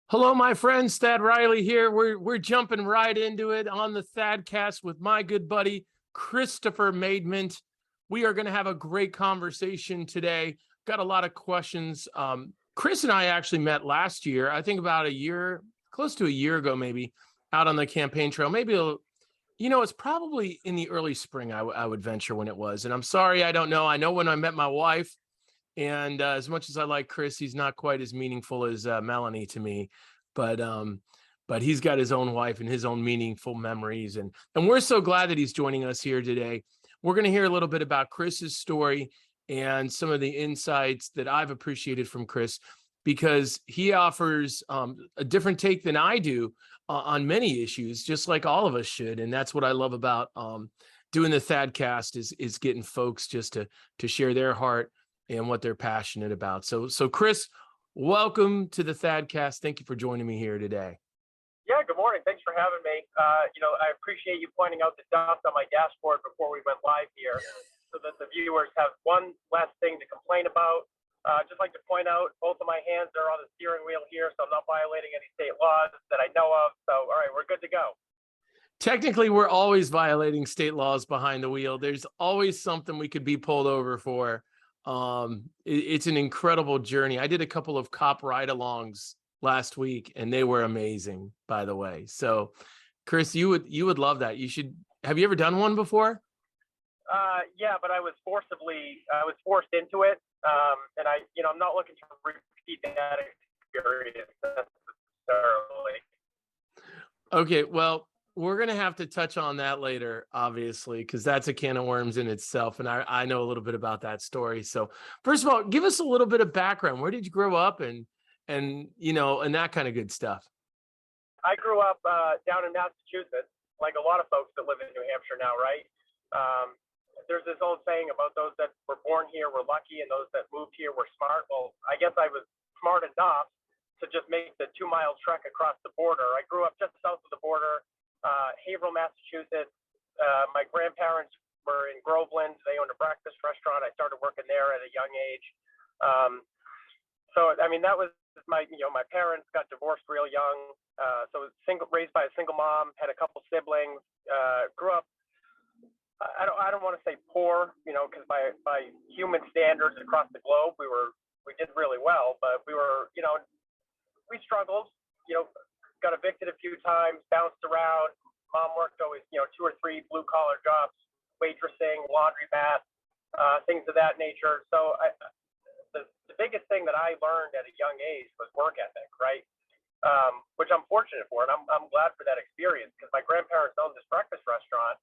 Hello, my friends. Thad Riley here. We're jumping right into it on the ThadCast with my good buddy Christopher Maidment. We are going to have a great conversation today. Got a lot of questions. Chris and I actually met last year. I think about a year, close to a year ago, maybe, out on the campaign trail. Maybe it's probably in the early spring. I would venture when it was. And I'm sorry, I don't know. I know when I met my wife. And as much as I like Chris, he's not quite as meaningful as Melanie to me. But he's got his own wife and his own meaningful memories. And we're so glad that he's joining us here today. We're going to hear a little bit about Chris's story and some of the insights that I've appreciated from Chris, because he offers a different take than I do on many issues, just like all of us should. And that's what I love about doing the ThadCast is getting folks just to share their heart and what they're passionate about. So Chris, welcome to the ThadCast. Thank you for joining me here today. Yeah, good morning. Thanks for having me. I appreciate you pointing out the dust on my dashboard before we went live here so that the viewers have one less thing to complain about. Just like to point out, both of my hands are on the steering wheel here, so I'm not violating any state laws that I know of. So, all right, we're good to go. Technically, we're always violating state laws behind the wheel. There's always something we could be pulled over for. It's an incredible journey. I did a couple of cop ride-alongs last week, and they were amazing, by the way. So, Chris, you would love that. You should. Have you ever done one before? Yeah, but I was forced into it, and I'm not looking to repeat that experience necessarily. Okay, well, we're going to have to touch on that later, obviously, because that's a can of worms in itself. And I know a little bit about that story. So first of all, give us a little bit of background. Where did you grow up and that kind of good stuff? I grew up down in Massachusetts, like a lot of folks that live in New Hampshire now, right? There's this old saying about those that were born here were lucky and those that moved here were smart. Well, I guess I was smart enough to just make the 2-mile trek across the border. I grew up just south of the border. Haverhill, Massachusetts. My grandparents were in Groveland. They owned a breakfast restaurant. I started working there at a young age. That was my parents got divorced real young. So raised by a single mom, had a couple siblings, grew up, I don't want to say poor, because by human standards across the globe, we did really well, but we we struggled, got evicted a few times, bounced around. Mom worked always, 2 or 3 blue collar jobs, waitressing, laundromat, things of that nature. So the biggest thing that I learned at a young age was work ethic, right? Which I'm fortunate for, and I'm glad for that experience, because my grandparents owned this breakfast restaurant,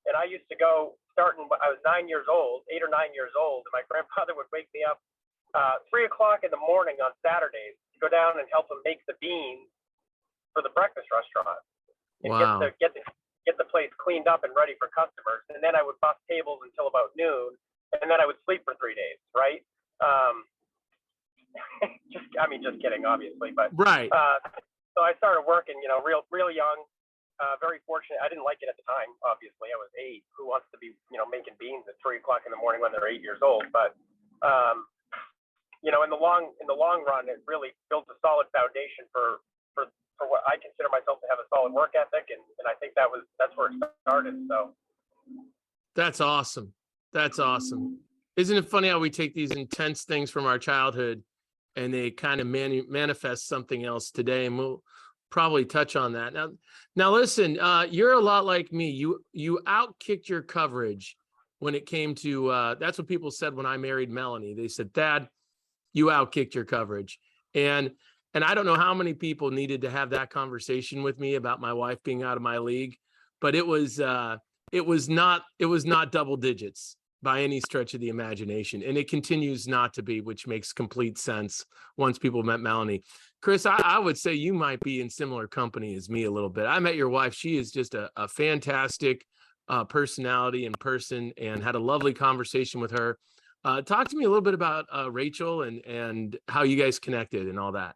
and I used to go starting when I was 8 or 9 years old, and my grandfather would wake me up 3 o'clock in the morning on Saturdays to go down and help him make the beans for the breakfast restaurant, and Wow. get the place cleaned up and ready for customers. And then I would bus tables until about noon, and then I would sleep for 3 days, right? Just kidding, obviously, but Right. So I started working, real young. Very fortunate. I didn't like it at the time. Obviously, I was 8. Who wants to be, making beans at 3 o'clock in the morning when they're 8 years old? But in the long run, it really built a solid foundation for what I consider myself to have a solid work ethic, and I think that's where it started. So That's awesome. That's awesome. Isn't it funny how we take these intense things from our childhood and they kind of manifest something else today? And we'll probably touch on that. Now listen, you're a lot like me. You outkicked your coverage when it came to, that's what people said when I married Melanie. They said, Thad, you outkicked your coverage. And I don't know how many people needed to have that conversation with me about my wife being out of my league, but it was not double digits by any stretch of the imagination. And it continues not to be, which makes complete sense once people met Melanie. Chris, I would say you might be in similar company as me a little bit. I met your wife. She is just a fantastic personality in person, and had a lovely conversation with her. Talk to me a little bit about Rachel and how you guys connected and all that.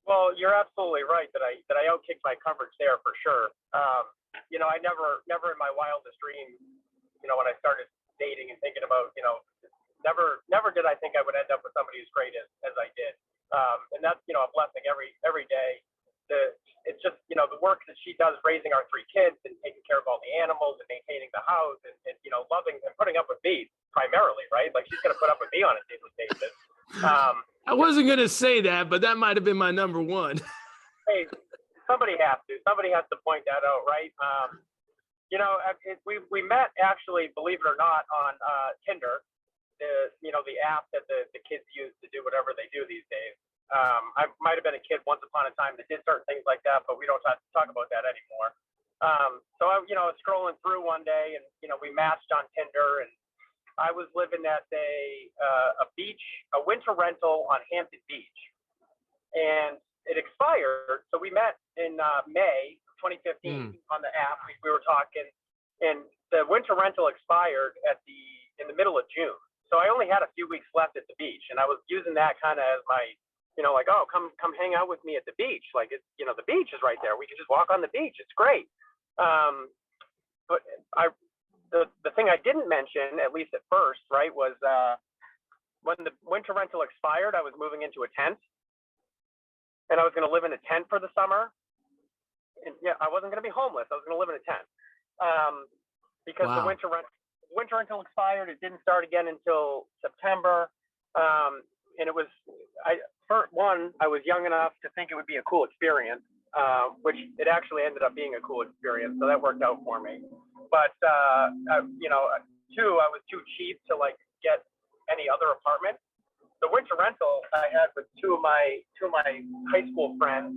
Well, you're absolutely right that I outkicked my coverage there for sure. I never in my wildest dreams, when I started dating and thinking about, never did I think I would end up with somebody as great as I did. And that's, a blessing every day. It's just, the work that she does raising our 3 kids and taking care of all the animals and maintaining the house and loving and putting up with me primarily, right? Like she's going to put up with me on a daily basis. I wasn't going to say that, but that might have been my number one. Hey, somebody has to point that out, right? We met actually, believe it or not, on Tinder, the app that the kids use to do whatever they do these days. I might have been a kid once upon a time that did certain things like that, but we don't talk about that anymore. So I was scrolling through one day, and we matched on Tinder, and I was living at a winter rental on Hampton Beach, and it expired. So we met in May 2015 on the app. We were talking, and the winter rental expired in the middle of June. So I only had a few weeks left at the beach, and I was using that kind of as my, like, oh, come hang out with me at the beach. Like, the beach is right there. We can just walk on the beach. It's great. But the thing I didn't mention, at least at first, right, was when the winter rental expired, I was moving into a tent, and I was going to live in a tent for the summer. And yeah, I wasn't going to be homeless. I was going to live in a tent because the winter rental expired. It didn't start again until September. And it was, I was young enough to think it would be a cool experience, which it actually ended up being a cool experience. So that worked out for me. But, I was too cheap to like get any other apartment. The winter rental I had with two of my high school friends,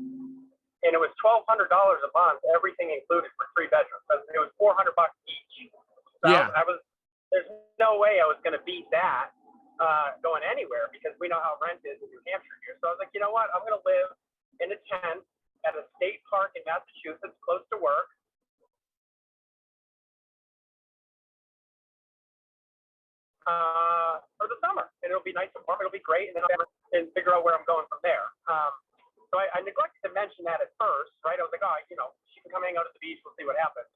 and it was $1,200 a month, everything included for 3 bedrooms. So it was $400 each. So Yeah. there's no way I was going to beat that going anywhere, because we know how rent is in New Hampshire here. So I was like, you know what? I'm going to live in a tent at a state park in Massachusetts, close to work. For the summer, and it'll be nice and warm. It'll be great, and then I'll figure out where I'm going from there. So I neglected to mention that at first, right? I was like, oh, she can come hang out at the beach. We'll see what happens.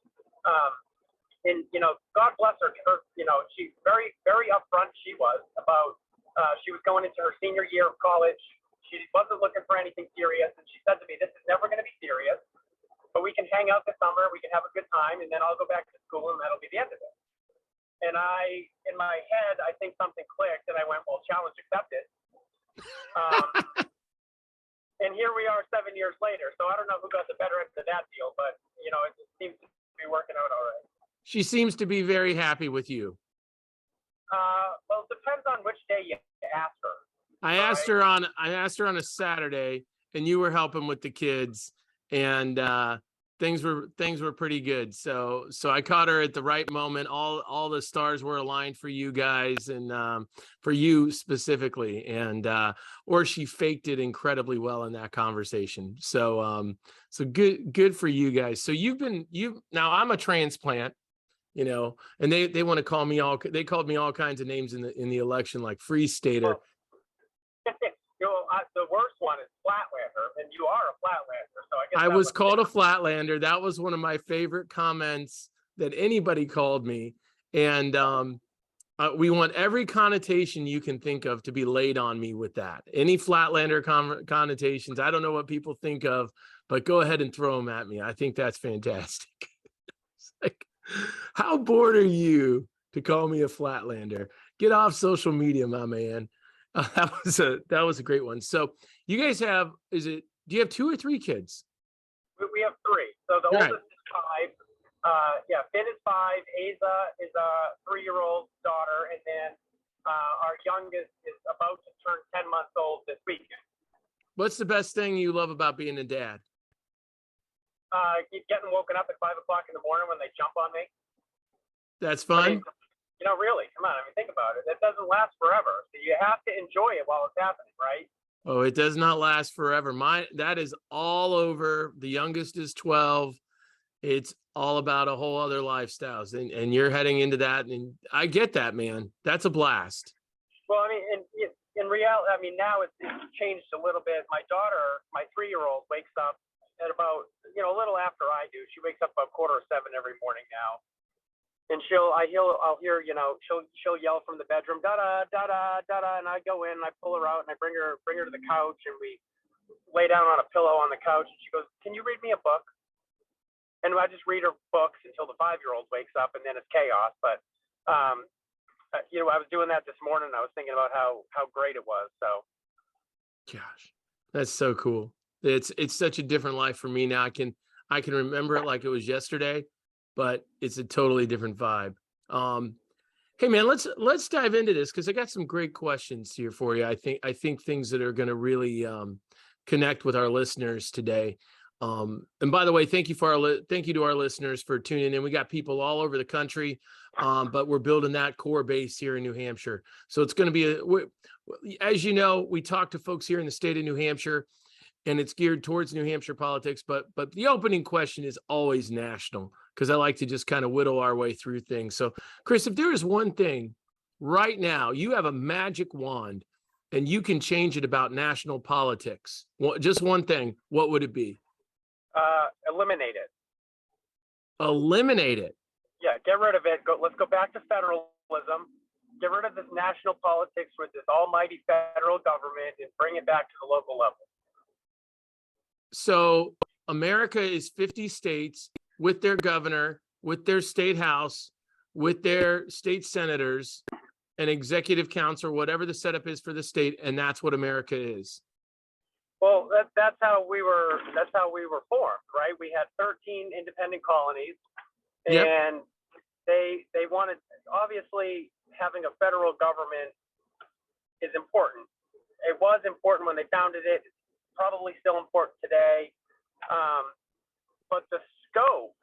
And God bless her. She's very, very upfront. She was about. She was going into her senior year of college. She wasn't looking for anything serious, and she said to me, "This is never going to be serious, but we can hang out this summer. We can have a good time, and then I'll go back to school, and that'll be the end of it." And in my head, I think something clicked, and I went, well, challenge accepted. And here we are 7 years later. So I don't know who got the better end of that deal, but, it just seems to be working out all right. She seems to be very happy with you. Well, it depends on which day you ask her. I asked her on a Saturday, and you were helping with the kids, and things were pretty good. So I caught her at the right moment. All the stars were aligned for you guys, and for you specifically, and or she faked it incredibly well in that conversation. So good for you guys. So now I'm a transplant, and they want to call me they called me all kinds of names in the election, like free stater. The worst one is Flatlander, and you are a Flatlander. So I guess I was called a Flatlander. That was one of my favorite comments that anybody called me. And we want every connotation you can think of to be laid on me with that. Any Flatlander connotations, I don't know what people think of, but go ahead and throw them at me. I think that's fantastic. It's like, how bored are you to call me a Flatlander? Get off social media, my man. That was a great one. So you guys do you have 2 or 3 kids? We have 3. So the oldest is 5. Finn is 5. Asa is a 3-year-old daughter, and then our youngest is about to turn 10 months old this weekend. What's the best thing you love about being a dad? Getting woken up at 5 o'clock in the morning when they jump on me. That's fun. Really, come on. Think about it. It doesn't last forever. So you have to enjoy it while it's happening, right? Oh, it does not last forever. That is all over. The youngest is 12. It's all about a whole other lifestyles, and you're heading into that. And I get that, man. That's a blast. Well, in reality, now it's changed a little bit. My daughter, my 3-year-old, wakes up at about, a little after I do. She wakes up about 6:45 every morning now. and I'll hear, she'll yell from the bedroom, da da da da da da, and I go in and I pull her out and I bring her to the couch, and we lay down on a pillow on the couch, and she goes, "Can you read me a book?" And I just read her books until the 5-year-old wakes up, and then it's chaos. But I was doing that this morning, and I was thinking about how great it was. So, Gosh, that's so cool. It's such a different life for me now. I can remember it like it was yesterday, but it's a totally different vibe. Hey man, let's dive into this, because I got some great questions here for you. I think things that are going to really connect with our listeners today. And by the way, thank you to our listeners for tuning in. We got people all over the country, but we're building that core base here in New Hampshire. So it's going to be as you know, we talk to folks here in the state of New Hampshire, and it's geared towards New Hampshire politics. But the opening question is always national, because I like to just kind of whittle our way through things. So, Chris, if there is one thing right now, you have a magic wand and you can change it about national politics, just one thing, what would it be? Eliminate it. Eliminate it. Yeah, get rid of it. Let's go back to federalism. Get rid of this national politics with this almighty federal government and bring it back to the local level. So America is 50 states with their governor, with their state house, with their state senators, an executive council, whatever the setup is for the state, and that's what America is. Well, that's how we were formed, right? We had 13 independent colonies, and they wanted, obviously, having a federal government is important. It was important when they founded it. It's probably still important today, but the scope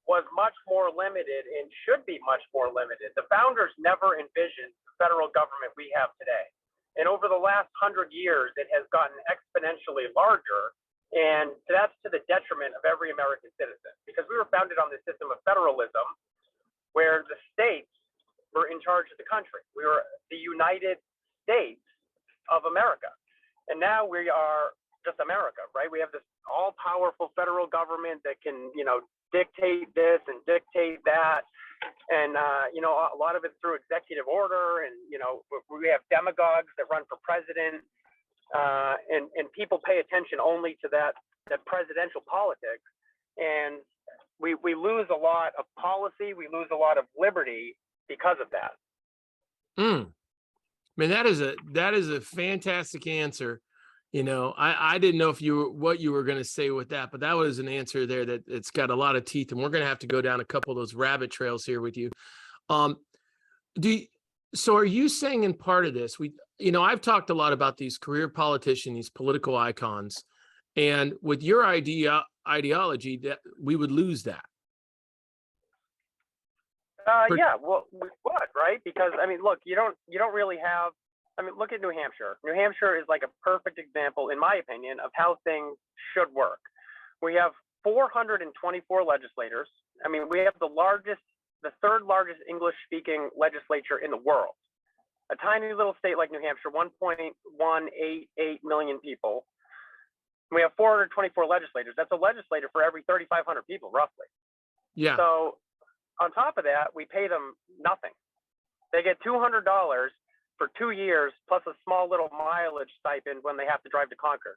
was much more limited and should be much more limited. The founders never envisioned the federal government we have today. And over the last 100 years, it has gotten exponentially larger. And that's to the detriment of every American citizen, because we were founded on the system of federalism, where the states were in charge of the country. We were the United States of America. And now we are just America, right? We have this all-powerful federal government that can, dictate this and dictate that. And, a lot of it's through executive order. And, we have demagogues that run for president. And people pay attention only to that presidential politics. And we lose a lot of policy. We lose a lot of liberty because of that. I mean, that is a fantastic answer. I didn't know what you were going to say with that, but that was an answer there that it's got a lot of teeth, and we're going to have to go down a couple of those rabbit trails here with you. So are you saying in part of this, I've talked a lot about these career politicians, these political icons, and with your ideology that we would lose that? Yeah, well, we would, right? Because look, you don't really have. Look at New Hampshire. New Hampshire is like a perfect example, in my opinion, of how things should work. We have 424 legislators. We have the third largest English-speaking legislature in the world. A tiny little state like New Hampshire, 1.188 million people. We have 424 legislators. That's a legislator for every 3,500 people, roughly. Yeah. So on top of that, we pay them nothing. They get $200 for 2 years, plus a small little mileage stipend when they have to drive to Concord.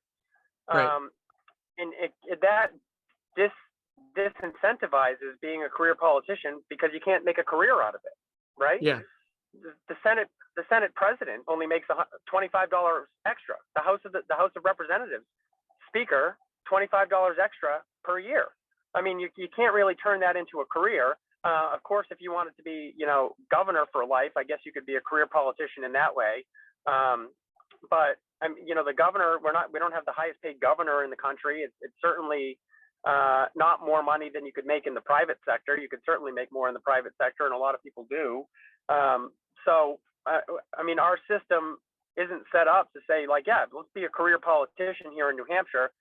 Right. And that disincentivizes being a career politician, because you can't make a career out of it, right? Yeah. The Senate president only makes $25 extra. The House of Representatives speaker, $25 extra per year. You can't really turn that into a career. Of course, if you wanted to be, governor for life, I guess you could be a career politician in that way. But the governor, we don't have the highest paid governor in the country. It's certainly not more money than you could make in the private sector. You could certainly make more in the private sector, and a lot of people do. Our system isn't set up to say, like, yeah, let's be a career politician here in New Hampshire.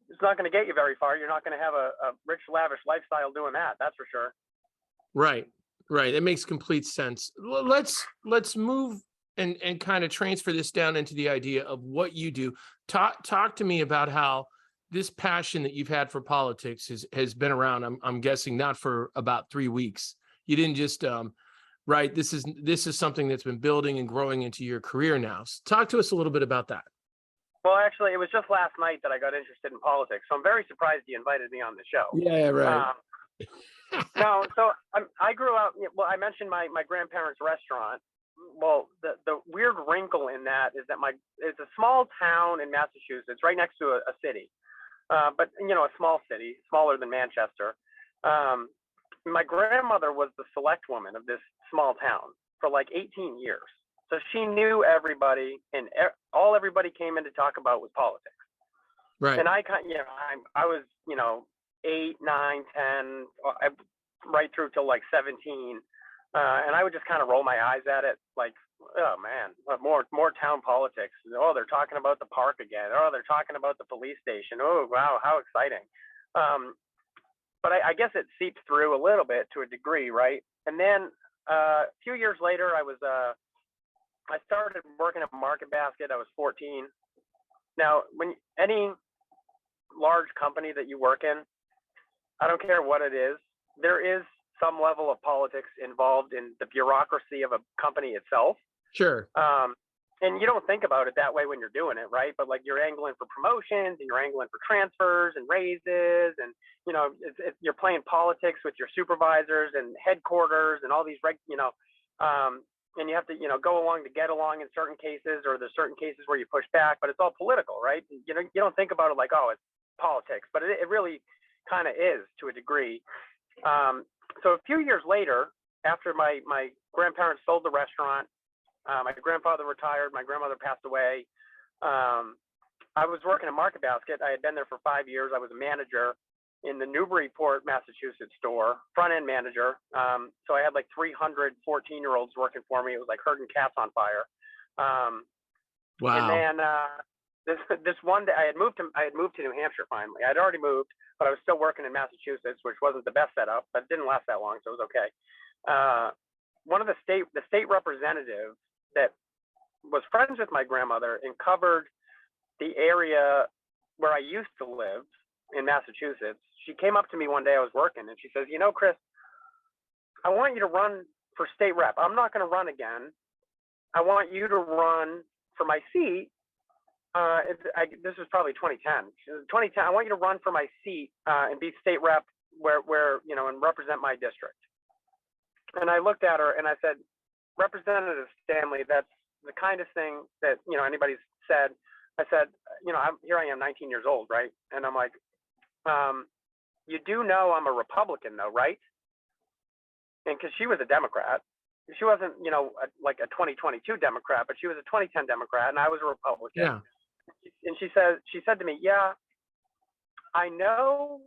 It's not going to get you very far. You're not going to have a rich, lavish lifestyle doing that. That's for sure. Right. That makes complete sense. Let's move and kind of transfer this down into the idea of what you do. Talk to me about how this passion that you've had for politics has been around. I'm guessing not for about 3 weeks. You didn't just right. This is something that's been building and growing into your career now. So talk to us a little bit about that. Well, actually, it was just last night that I got interested in politics, so I'm very surprised you invited me on the show. Yeah, right. No, so I grew up. Well, I mentioned my grandparents' restaurant. Well, the weird wrinkle in that is that it's a small town in Massachusetts, right next to a city, but a small city, smaller than Manchester. My grandmother was the select woman of this small town for like 18 years. So she knew everybody, and all everybody came in to talk about was politics. Right. And I I was 8, 9, 10, right through till like 17, and I would just kind of roll my eyes at it, like, oh man, more town politics. Oh, they're talking about the park again. Oh, they're talking about the police station. Oh, wow, how exciting. But I guess it seeped through a little bit to a degree, right? And then a few years later, I started working at Market Basket. I was 14. Now, when any large company that you work in, I don't care what it is, there is some level of politics involved in the bureaucracy of a company itself. Sure. And you don't think about it that way when you're doing it, right? But like you're angling for promotions and you're angling for transfers and raises, and you're playing politics with your supervisors and headquarters and all these and you have to go along to get along in certain cases, or there's certain cases where you push back, but it's all political, right? You don't think about it like, oh, it's politics, but it really kind of is to a degree. So a few years later, after my grandparents sold the restaurant, my grandfather retired, my grandmother passed away. I was working at Market Basket. I had been there for 5 years. I was a manager in the Newburyport, Massachusetts store, front end manager. So I had like 300 14-year-olds working for me. It was like herding cats on fire. Wow. And then this one day I had moved to New Hampshire finally. I'd already moved, but I was still working in Massachusetts, which wasn't the best setup, but it didn't last that long, so it was okay. One of the state representatives that was friends with my grandmother and covered the area where I used to live in Massachusetts, she came up to me one day, I was working, and she says, Chris, I want you to run for state rep. I'm not going to run again. I want you to run for my seat. This was probably 2010. 2010. I want you to run for my seat and be state rep where and represent my district. And I looked at her and I said, Representative Stanley, that's the kindest thing that anybody's said. I said, here I am, 19 years old, right? And I'm like, you do know I'm a Republican, though, right? And because she was a Democrat, she wasn't, like a 2022 Democrat, but she was a 2010 Democrat, and I was a Republican. Yeah. And she said to me, yeah, I know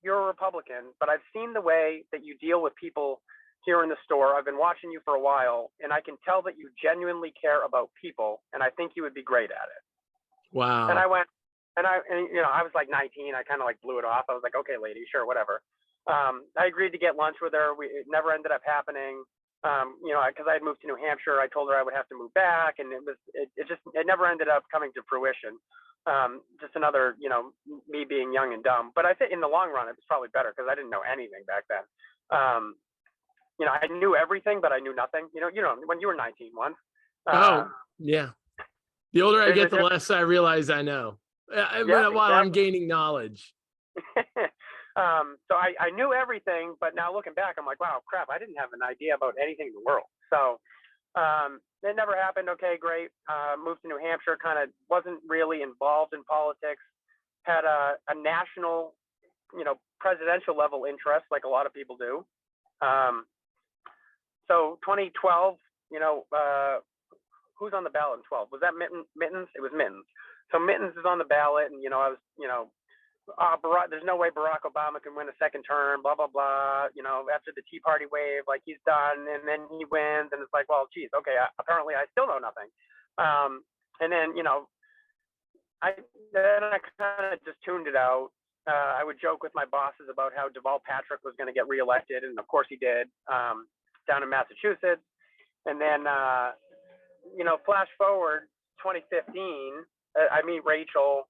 you're a Republican, but I've seen the way that you deal with people here in the store. I've been watching you for a while, and I can tell that you genuinely care about people, and I think you would be great at it. Wow. And I went, and I was like 19. I kind of like blew it off. I was like, okay, lady, sure, whatever. I agreed to get lunch with her. It never ended up happening. Because I had moved to New Hampshire, I told her I would have to move back, and it never ended up coming to fruition. Just another, me being young and dumb. But I think in the long run, it was probably better because I didn't know anything back then. I knew everything, but I knew nothing. When you were 19 once. Oh, yeah. The older I get, the less I realize I know. While I'm gaining knowledge. So I knew everything, but now looking back, I'm like, wow, crap, I didn't have an idea about anything in the world. So it never happened. Okay, great. Moved to New Hampshire, kind of wasn't really involved in politics. Had a national, presidential level interest, like a lot of people do. So 2012, who's on the ballot in 12? Was that Mittens? It was Mittens. So Mittens is on the ballot, and I was, there's no way Barack Obama can win a second term, blah, blah, blah. After the Tea Party wave, like he's done, and then he wins, and it's like, well, geez, okay, apparently I still know nothing. And then, I kind of just tuned it out. I would joke with my bosses about how Deval Patrick was going to get reelected, and of course he did, down in Massachusetts. And then, flash forward 2015, I meet Rachel,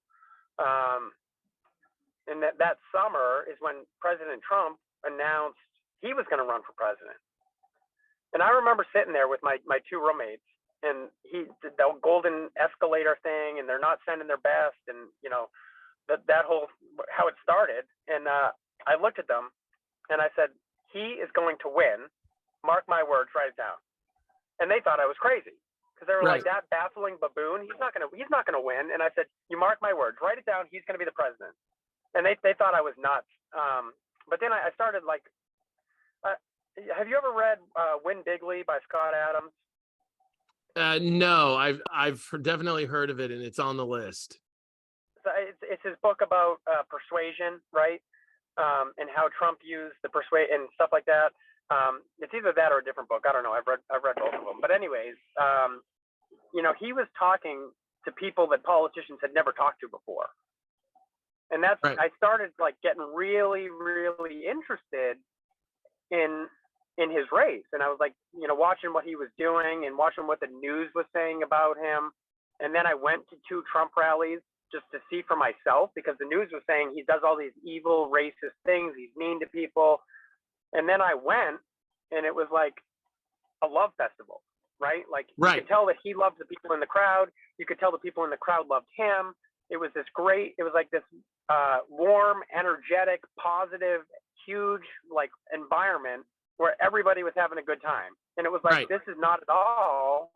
and that summer is when President Trump announced he was going to run for president. And I remember sitting there with my two roommates, and he did the golden escalator thing, and they're not sending their best, and that whole how it started. And I looked at them, and I said, he is going to win. Mark my words, write it down. And they thought I was crazy because they were Right. like, that baffling baboon, he's not gonna win. And I said, you mark my words, write it down. He's gonna be the president. And they thought I was nuts. But then I started like. Have you ever read Win Bigly by Scott Adams? No, I've definitely heard of it, and it's on the list. So it's his book about persuasion, right? And how Trump used the persuade and stuff like that. It's either that or a different book. I don't know. I've read both of them. But anyways, he was talking to people that politicians had never talked to before. And that's Right. I started like getting really, really interested in his race. And I was like, watching what he was doing and watching what the news was saying about him. And then I went to 2 Trump rallies just to see for myself, because the news was saying he does all these evil, racist things. He's mean to people. And then I went, and it was like a love festival, right? Like Right. you could tell that he loved the people in the crowd. You could tell the people in the crowd loved him. It was like this warm, energetic, positive, huge like environment where everybody was having a good time. And it was like, Right. This is not at all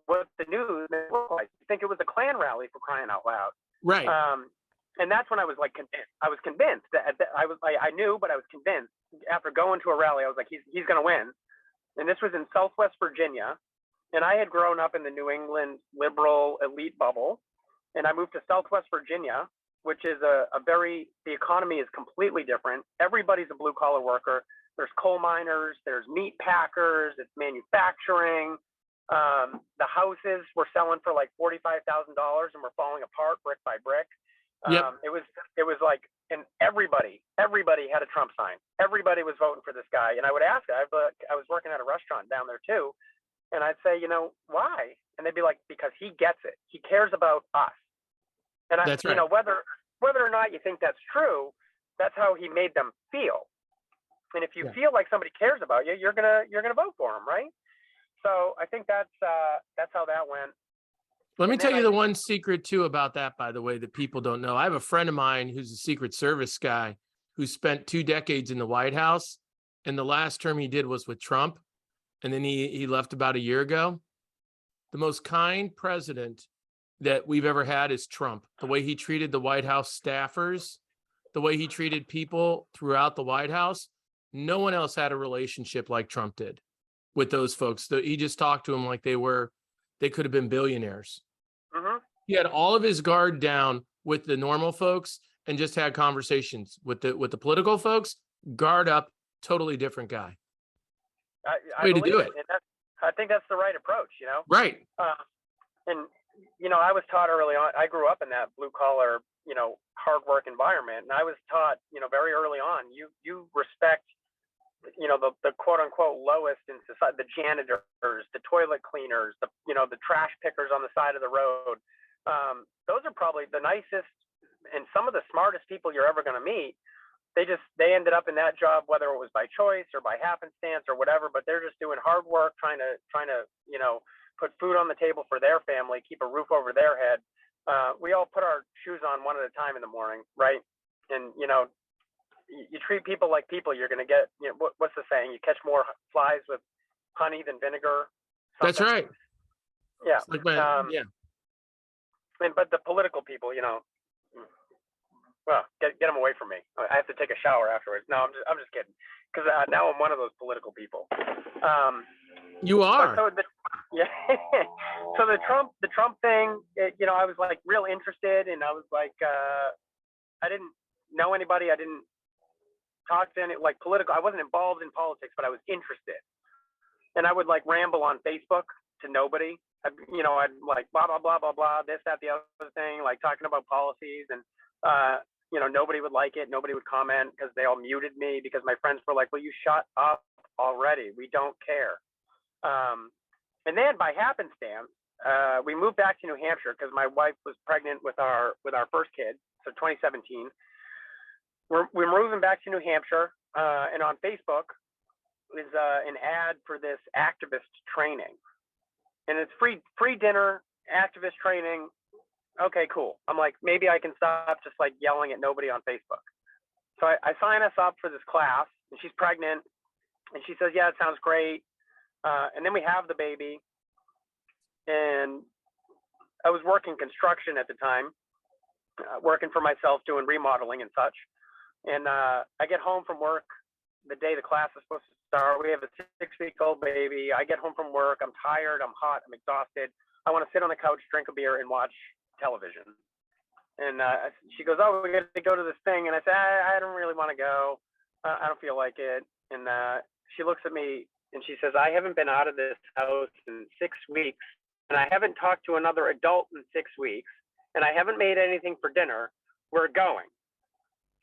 what the news looked like. I think it was a Klan rally, for crying out loud. Right. And that's when I was like convinced. I was convinced that I knew, but I was convinced after going to a rally. I was like, he's going to win. And this was in Southwest Virginia. And I had grown up in the New England liberal elite bubble. And I moved to Southwest Virginia, which is the economy is completely different. Everybody's a blue collar worker. There's coal miners, there's meat packers, it's manufacturing. The houses were selling for like $45,000 and were falling apart brick by brick. Yep. It was like, and everybody had a Trump sign. Everybody was voting for this guy. And I would ask, I was working at a restaurant down there too. And I'd say, why? And they'd be like, because he gets it. He cares about us. And That's right. whether or not you think that's true, that's how he made them feel. And if you feel like somebody cares about you, you're gonna vote for him, right? So I think that's how that went. Let me And tell then you the one secret too about that, by the way, that people don't know. I have a friend of mine who's a Secret Service guy who spent 2 decades in the White House, and the last term he did was with Trump, and then he left about a year ago. The most kind president that we've ever had is Trump. The way he treated the White House staffers, the way he treated people throughout the White House, no one else had a relationship like Trump did with those folks. He just talked to them like they could have been billionaires. Mm-hmm. He had all of his guard down with the normal folks and just had conversations with the political folks. Guard up, totally different guy. I Way to do believe it. And I think that's the right approach, Right. And I was taught early on. I grew up in that blue collar, hard work environment, and I was taught, very early on, you respect, the quote unquote lowest in society, the janitors, the toilet cleaners, the trash pickers on the side of the road. Those are probably the nicest and some of the smartest people you're ever going to meet. They ended up in that job, whether it was by choice or by happenstance or whatever, but they're just doing hard work, trying to, put food on the table for their family, keep a roof over their head. We all put our shoes on one at a time in the morning, right? And, you treat people like people, you're going to get, what's the saying? You catch more flies with honey than vinegar. That's right. Yeah. It's like yeah. But the political people, well, get them away from me. I have to take a shower afterwards. No, I'm just kidding. Because now I'm one of those political people. You are. So the Trump thing, I was like real interested, and I was like, I didn't know anybody. I didn't talk to any political. I wasn't involved in politics, but I was interested, and I would like ramble on Facebook to nobody. I'd like blah blah blah blah blah, this that the other thing, like talking about policies, and nobody would like it. Nobody would comment because they all muted me because my friends were like, "Well, you shut up already. We don't care." And then by happenstance, we moved back to New Hampshire because my wife was pregnant with our first kid. So 2017, we're moving back to New Hampshire, and on Facebook, is an ad for this activist training, and it's free dinner, activist training. Okay, cool. I'm like, maybe I can stop just like yelling at nobody on Facebook. So I sign us up for this class, and she's pregnant, and she says, yeah, it sounds great. And then we have the baby, and I was working construction at the time, working for myself, doing remodeling and such. And I get home from work the day the class is supposed to start. We have a 6-week-old baby. I get home from work. I'm tired. I'm hot. I'm exhausted. I want to sit on the couch, drink a beer, and watch television. And she goes, oh, we got to go to this thing. And I said, I don't really want to go. I don't feel like it. And she looks at me and she says, I haven't been out of this house in 6 weeks, and I haven't talked to another adult in 6 weeks, and I haven't made anything for dinner. We're going.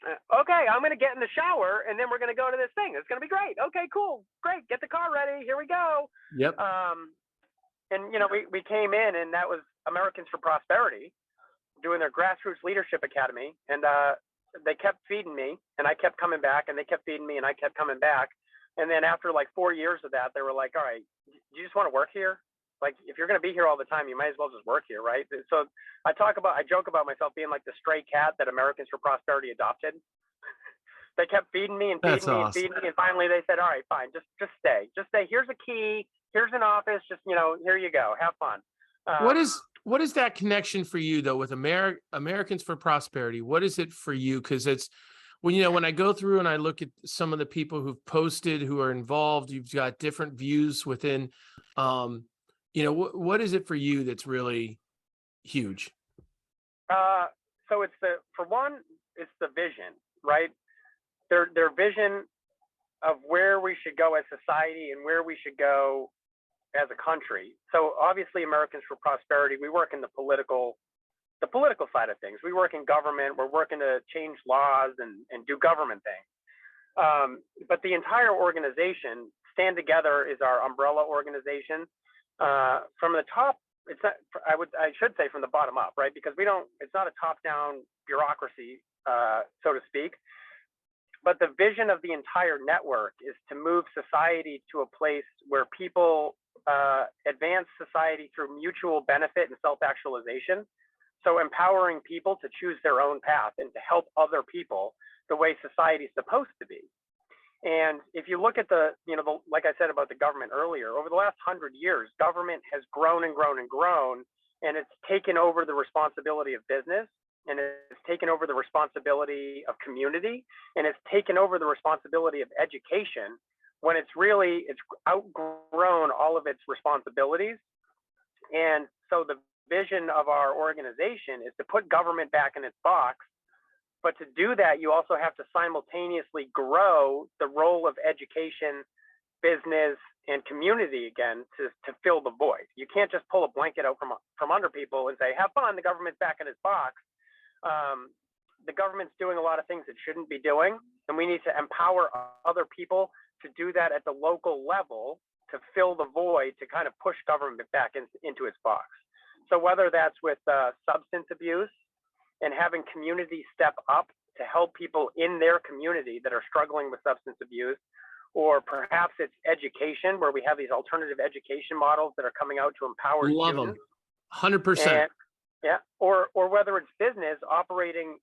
Okay, I'm going to get in the shower, and then we're going to go to this thing. It's going to be great. Okay, cool. Great. Get the car ready. Here we go. Yep. And, you know, we came in, and that was Americans for Prosperity doing their grassroots leadership academy. And they kept feeding me, and I kept coming back, and they kept feeding me, and I kept coming back. And then after like 4 years of that, they were like, all right, do you just want to work here? Like, if you're going to be here all the time, you might as well just work here, right? So I joke about myself being like the stray cat that Americans for Prosperity adopted. They kept feeding me and feeding me and feeding me, and finally they said, all right, fine, just stay. Here's a key. Here's an office. Just, you know, here you go. Have fun. What is that connection for you though with Americans for Prosperity? What is it for you? Because it's when I go through and I look at some of the people who've posted, who are involved, you've got different views within. What is it for you that's really huge? So it's it's the vision, right? Their vision of where we should go as society and where we should go as a country. So obviously Americans for Prosperity, we work in the political side of things. We work in government. We're working to change laws and do government things. But the entire organization, Stand Together, is our umbrella organization. From the top, it's not, I should say from the bottom up, right? Because it's not a top-down bureaucracy, so to speak. But the vision of the entire network is to move society to a place where people advance society through mutual benefit and self-actualization. So empowering people to choose their own path and to help other people the way society is supposed to be. And if you look at like I said about the government earlier, over the last 100 years, government has grown and grown and grown, and it's taken over the responsibility of business, and it's taken over the responsibility of community, and it's taken over the responsibility of education, when it's outgrown all of its responsibilities. And so the vision of our organization is to put government back in its box. But to do that, you also have to simultaneously grow the role of education, business, and community again to fill the void. You can't just pull a blanket out from under people and say, have fun, the government's back in its box. The government's doing a lot of things it shouldn't be doing, and we need to empower other people to do that at the local level to fill the void, to kind of push government back into its box. So whether that's with substance abuse, and having community step up to help people in their community that are struggling with substance abuse, or perhaps it's education, where we have these alternative education models that are coming out to empower students. 100%. Yeah, or whether it's business operating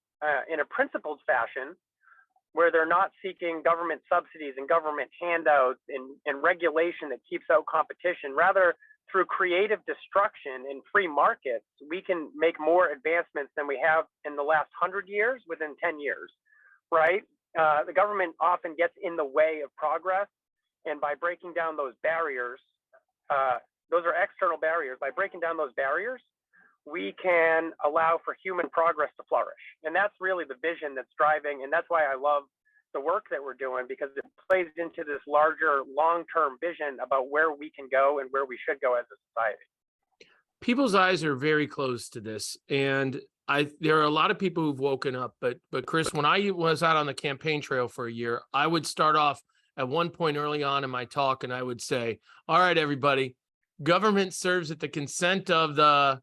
in a principled fashion, where they're not seeking government subsidies and government handouts and regulation that keeps out competition. Rather, through creative destruction in free markets, we can make more advancements than we have in the last 100 years within 10 years, right? The government often gets in the way of progress, and by breaking down those barriers, those are external barriers. By breaking down those barriers, we can allow for human progress to flourish. And that's really the vision that's driving, and that's why I love the work that we're doing, because it plays into this larger long-term vision about where we can go and where we should go as a society. People's eyes are very close to this, and there are a lot of people who've woken up, but Chris, when I was out on the campaign trail for a year, I would start off at one point early on in my talk, and I would say, all right, everybody, government serves at the consent of the,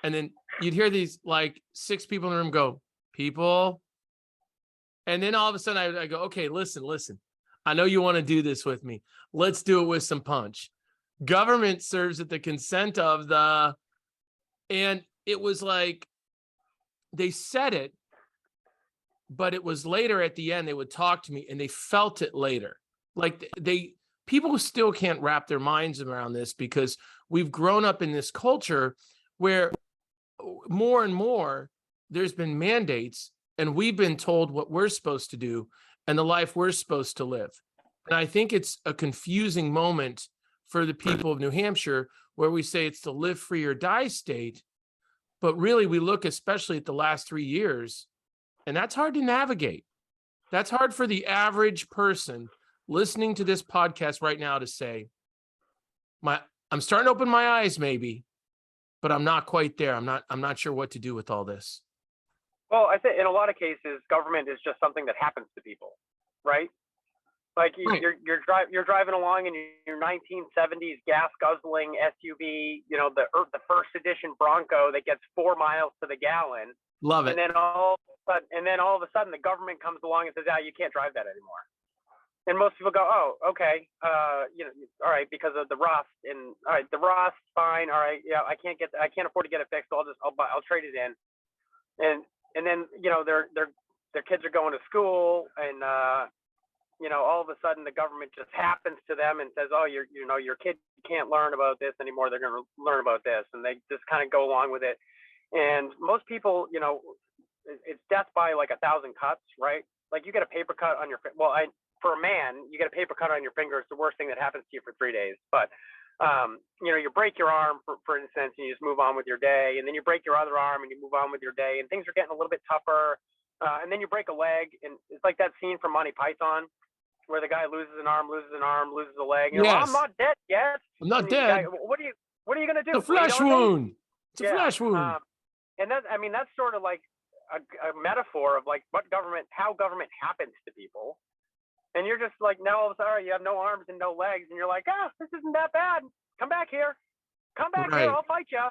and then you'd hear these like 6 people in the room go, people. And then all of a sudden I go, okay, listen. I know you want to do this with me. Let's do it with some punch. Government serves at the consent of the, and it was like they said it, but it was later at the end. They would talk to me and they felt it later. Like people still can't wrap their minds around this because we've grown up in this culture where more and more there's been mandates and we've been told what we're supposed to do and the life we're supposed to live. And I think it's a confusing moment for the people of New Hampshire where we say it's the live free or die state. But really, we look especially at the last 3 years, and that's hard to navigate. That's hard for the average person listening to this podcast right now to say, I'm starting to open my eyes maybe, but I'm not quite there. I'm not sure what to do with all this. Well, I think in a lot of cases, government is just something that happens to people, right? Like Right. you're driving along in your 1970s gas guzzling SUV, the first edition Bronco that gets 4 miles to the gallon. Love it. And then all of a sudden the government comes along and says, you can't drive that anymore. And most people go, oh, okay, all right, because of the rust. And all right, the rust, fine. All right, yeah, I can't afford to get it fixed. So I'll trade it in. And then their kids are going to school, and all of a sudden the government just happens to them and says, oh, your kid can't learn about this anymore. They're going to learn about this, and they just kind of go along with it. And most people, it's death by like 1,000 cuts, right? Like you get a paper cut on your for a man, you get a paper cut on your finger. It's the worst thing that happens to you for 3 days. But, you break your arm, for instance, and you just move on with your day. And then you break your other arm and you move on with your day. And things are getting a little bit tougher. And then you break a leg. And it's like that scene from Monty Python where the guy loses an arm, loses a leg. Yes. I'm not dead yet. I'm not dead. What are you going to do? It's a flesh wound. It's a flesh wound. And that's sort of like a metaphor of like how government happens to people. And you're just like, now all of a sudden, you have no arms and no legs. And you're like, this isn't that bad. Come back here. Right. I'll fight you.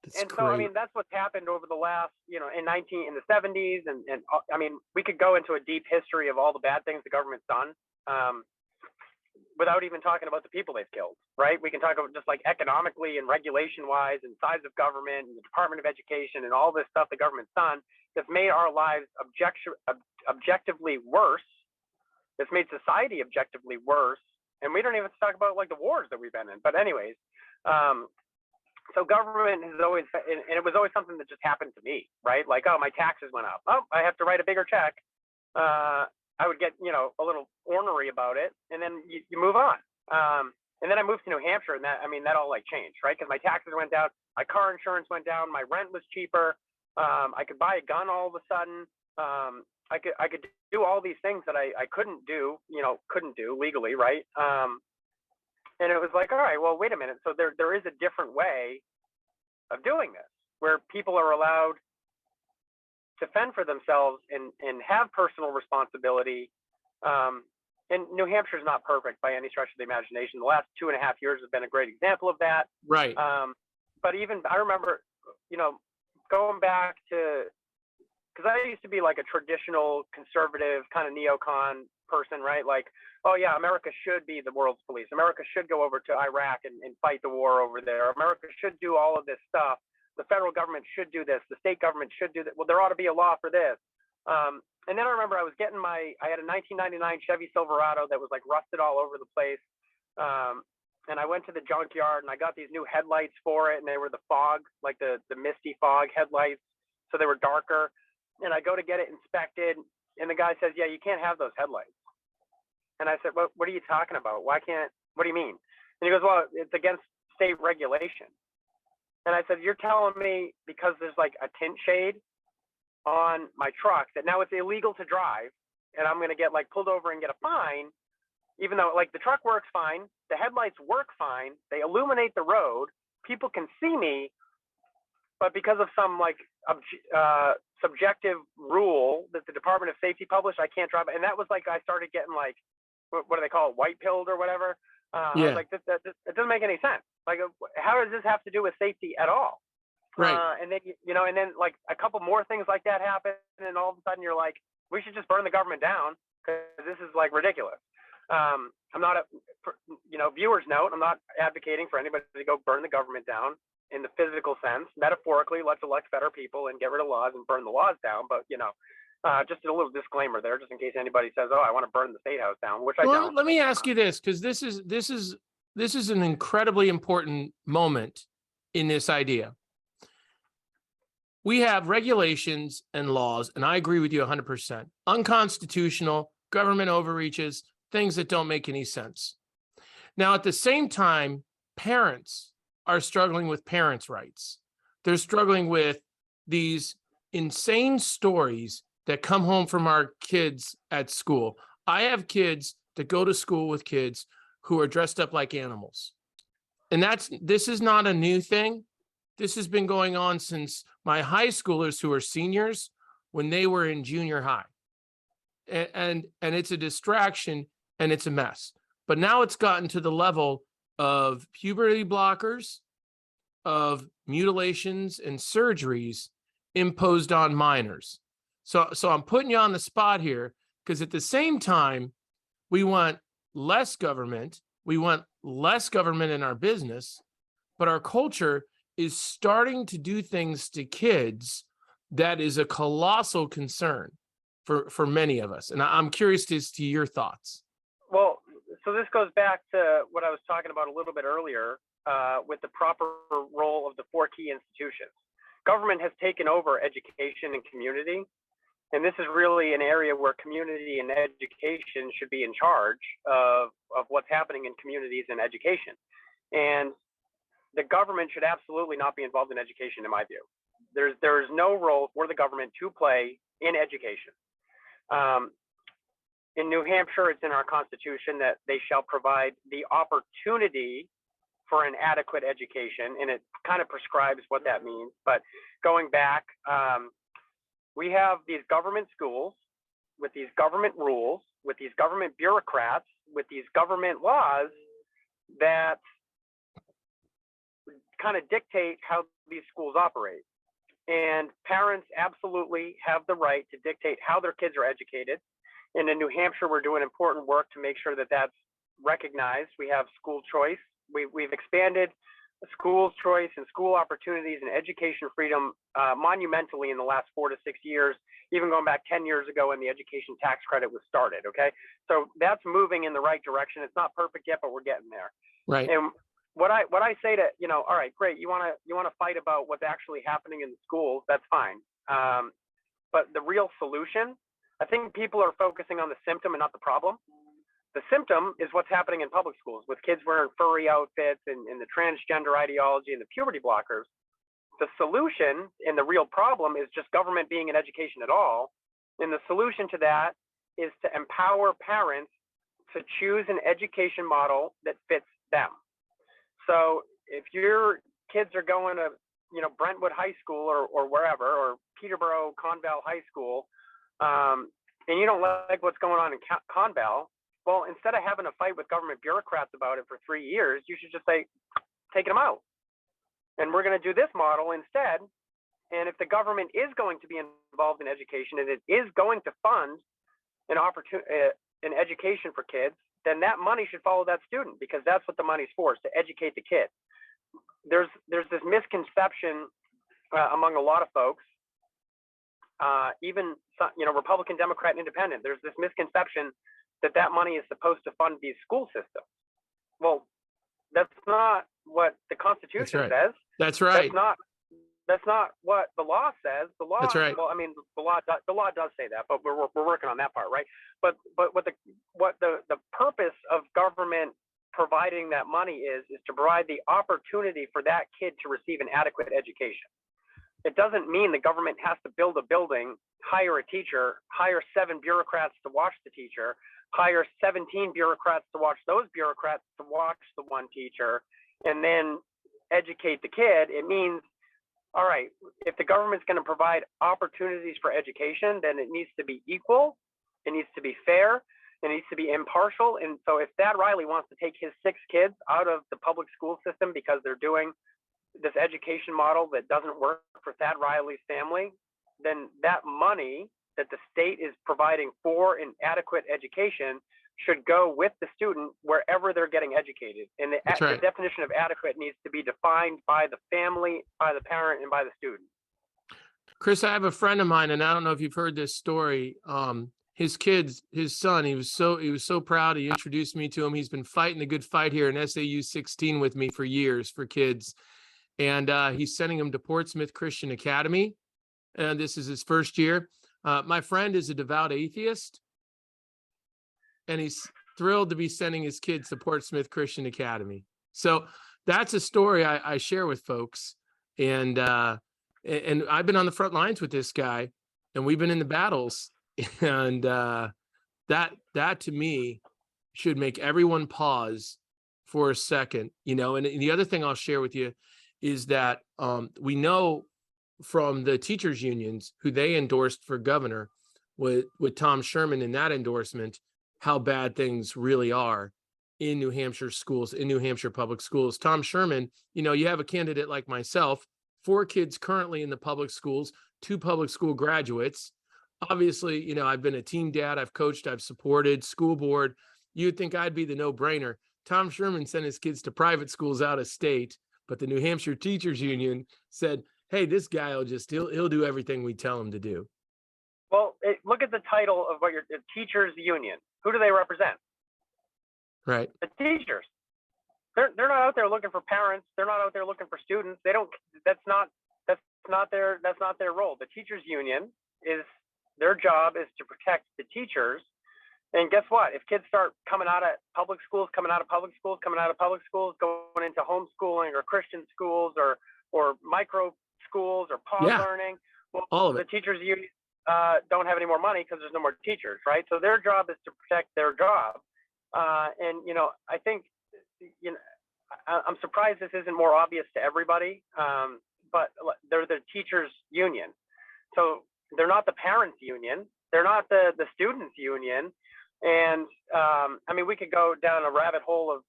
That's so, I great. mean, that's what's happened over the last, in the 70s. And I mean, we could go into a deep history of all the bad things the government's done without even talking about the people they've killed, right? We can talk about just like economically and regulation-wise and size of government and the Department of Education and all this stuff the government's done that's made our lives objectively worse. It's made society objectively worse. And we don't even talk about like the wars that we've been in. But anyways, so government has always, and it was always something that just happened to me, right? Like, oh, my taxes went up. Oh, I have to write a bigger check. I would get, a little ornery about it. And then you move on. And then I moved to New Hampshire, and that all like changed, right? Because my taxes went down, my car insurance went down, my rent was cheaper. I could buy a gun all of a sudden. I could do all these things that I couldn't do legally, right? And it was like, all right, well, wait a minute. So there is a different way of doing this, where people are allowed to fend for themselves and have personal responsibility. And New Hampshire is not perfect by any stretch of the imagination. The last 2.5 years have been a great example of that. Right. But even I remember, going back to, because I used to be like a traditional conservative kind of neocon person, right? Like, oh yeah, America should be the world's police. America should go over to Iraq and fight the war over there. America should do all of this stuff. The federal government should do this. The state government should do that. Well, there ought to be a law for this. And then I remember I had a 1999 Chevy Silverado that was like rusted all over the place. And I went to the junkyard and I got these new headlights for it. And they were the fog, like the misty fog headlights. So they were darker. And I go to get it inspected. And the guy says, yeah, you can't have those headlights. And I said, what are you talking about? What do you mean? And he goes, well, it's against state regulation. And I said, you're telling me because there's like a tint shade on my truck that now it's illegal to drive and I'm going to get like pulled over and get a fine, even though like the truck works fine, the headlights work fine, they illuminate the road, people can see me, but because of some like subjective rule that the Department of Safety published, I can't drive. And that was like, I started getting like, what do they call it? White pilled or whatever. I was like, that doesn't make any sense. Like, how does this have to do with safety at all? Right. And then, and then like a couple more things like that happen. And all of a sudden you're like, we should just burn the government down. because this is like ridiculous. I'm not, viewers note, I'm not advocating for anybody to go burn the government down in the physical sense. Metaphorically, let's elect better people and get rid of laws and burn the laws down. But, just a little disclaimer there, just in case anybody says, "Oh, I want to burn the state house down," which I Well, don't. let me ask you this, because this is an incredibly important moment in this idea. We have regulations and laws, and I agree with you 100%. Unconstitutional, government overreaches, things that don't make any sense. Now, at the same time, parents are struggling with parents' rights. They're struggling with these insane stories that come home from our kids at school. I have kids that go to school with kids who are dressed up like animals. And this is not a new thing. This has been going on since my high schoolers who are seniors when they were in junior high. And it's a distraction and it's a mess. But now it's gotten to the level of puberty blockers, of mutilations and surgeries imposed on minors. So I'm putting you on the spot here, because at the same time, we want less government. We want less government in our business, but our culture is starting to do things to kids that is a colossal concern for many of us. And I'm curious as to your thoughts. Well, so this goes back to what I was talking about a little bit earlier with the proper role of the four key institutions. Government has taken over education and community. And this is really an area where community and education should be in charge of what's happening in communities and education. And the government should absolutely not be involved in education, in my view. There's no role for the government to play in education. In New Hampshire, it's in our Constitution that they shall provide the opportunity for an adequate education, and it kind of prescribes what that means. But going back, we have these government schools with these government rules, with these government bureaucrats, with these government laws that kind of dictate how these schools operate. And parents absolutely have the right to dictate how their kids are educated. And in New Hampshire, we're doing important work to make sure that that's recognized. We have school choice. We've expanded school choice and school opportunities and education freedom monumentally in the last 4 to 6 years, even going back 10 years ago when the education tax credit was started. Okay, so that's moving in the right direction. It's not perfect yet, but we're getting there. Right. And what I say to, all right, great, you want to fight about what's actually happening in the schools, that's fine. But the real solution, I think people are focusing on the symptom and not the problem. The symptom is what's happening in public schools with kids wearing furry outfits and the transgender ideology and the puberty blockers. The solution and the real problem is just government being in education at all. And the solution to that is to empower parents to choose an education model that fits them. So if your kids are going to, Brentwood High School or wherever, or Peterborough, Conval High School, and you don't like what's going on in Conval, well, instead of having a fight with government bureaucrats about it for 3 years, you should just say, take them out. And we're going to do this model instead. And if the government is going to be involved in education and it is going to fund an education for kids, then that money should follow that student, because that's what the money's for, is to educate the kid. There's this misconception among a lot of folks, even Republican, Democrat, Independent. There's this misconception that money is supposed to fund these school systems. Well, that's not what the Constitution says. That's right. That's not what the law says. The law. That's right. Well, I mean, the law does say that, but we're working on that part, right? But what the purpose of government providing that money is to provide the opportunity for that kid to receive an adequate education. It doesn't mean the government has to build a building, hire a teacher, hire 7 bureaucrats to watch the teacher, hire 17 bureaucrats to watch those bureaucrats to watch the one teacher, and then educate the kid. It means, all right, if the government's going to provide opportunities for education, then it needs to be equal, it needs to be fair, it needs to be impartial. And so if Thad Riley wants to take his 6 kids out of the public school system because they're doing this education model that doesn't work for Thad Riley's family, then that money that the state is providing for an adequate education should go with the student wherever they're getting educated. And the definition of adequate needs to be defined by the family, by the parent, and by the student. Chris, I have a friend of mine, and I don't know if you've heard this story. His son, he was so proud. He introduced me to him. He's been fighting the good fight here in SAU 16 with me for years for kids. And he's sending him to Portsmouth Christian Academy. And this is his first year. My friend is a devout atheist, and he's thrilled to be sending his kids to Portsmouth Christian Academy. So that's a story I share with folks. And I've been on the front lines with this guy, and we've been in the battles. And that to me should make everyone pause for a second, And the other thing I'll share with you is that we know from the teachers unions who they endorsed for governor with Tom Sherman in that endorsement, how bad things really are in New Hampshire schools, in New Hampshire public schools. Tom Sherman, you have a candidate like myself, 4 kids currently in the public schools, 2 public school graduates. Obviously, I've been a team dad, I've coached, I've supported, school board. You'd think I'd be the no-brainer. Tom Sherman sent his kids to private schools out of state, but the New Hampshire Teachers Union said, hey, this guy he'll do everything we tell him to do. Well, look at the title of what the teachers union. Who do they represent? Right. The teachers. They're not out there looking for parents. They're not out there looking for students. They don't. That's not their role. The teachers union their job is to protect the teachers. And guess what? If kids start coming out of public schools, going into homeschooling or Christian schools or micro schools or pause learning, well, all of it. The teachers union don't have any more money because there's no more teachers, right? So their job is to protect their job. And I think I'm surprised this isn't more obvious to everybody. But they're the teachers union, so they're not the parents union. They're not the students union. And we could go down a rabbit hole of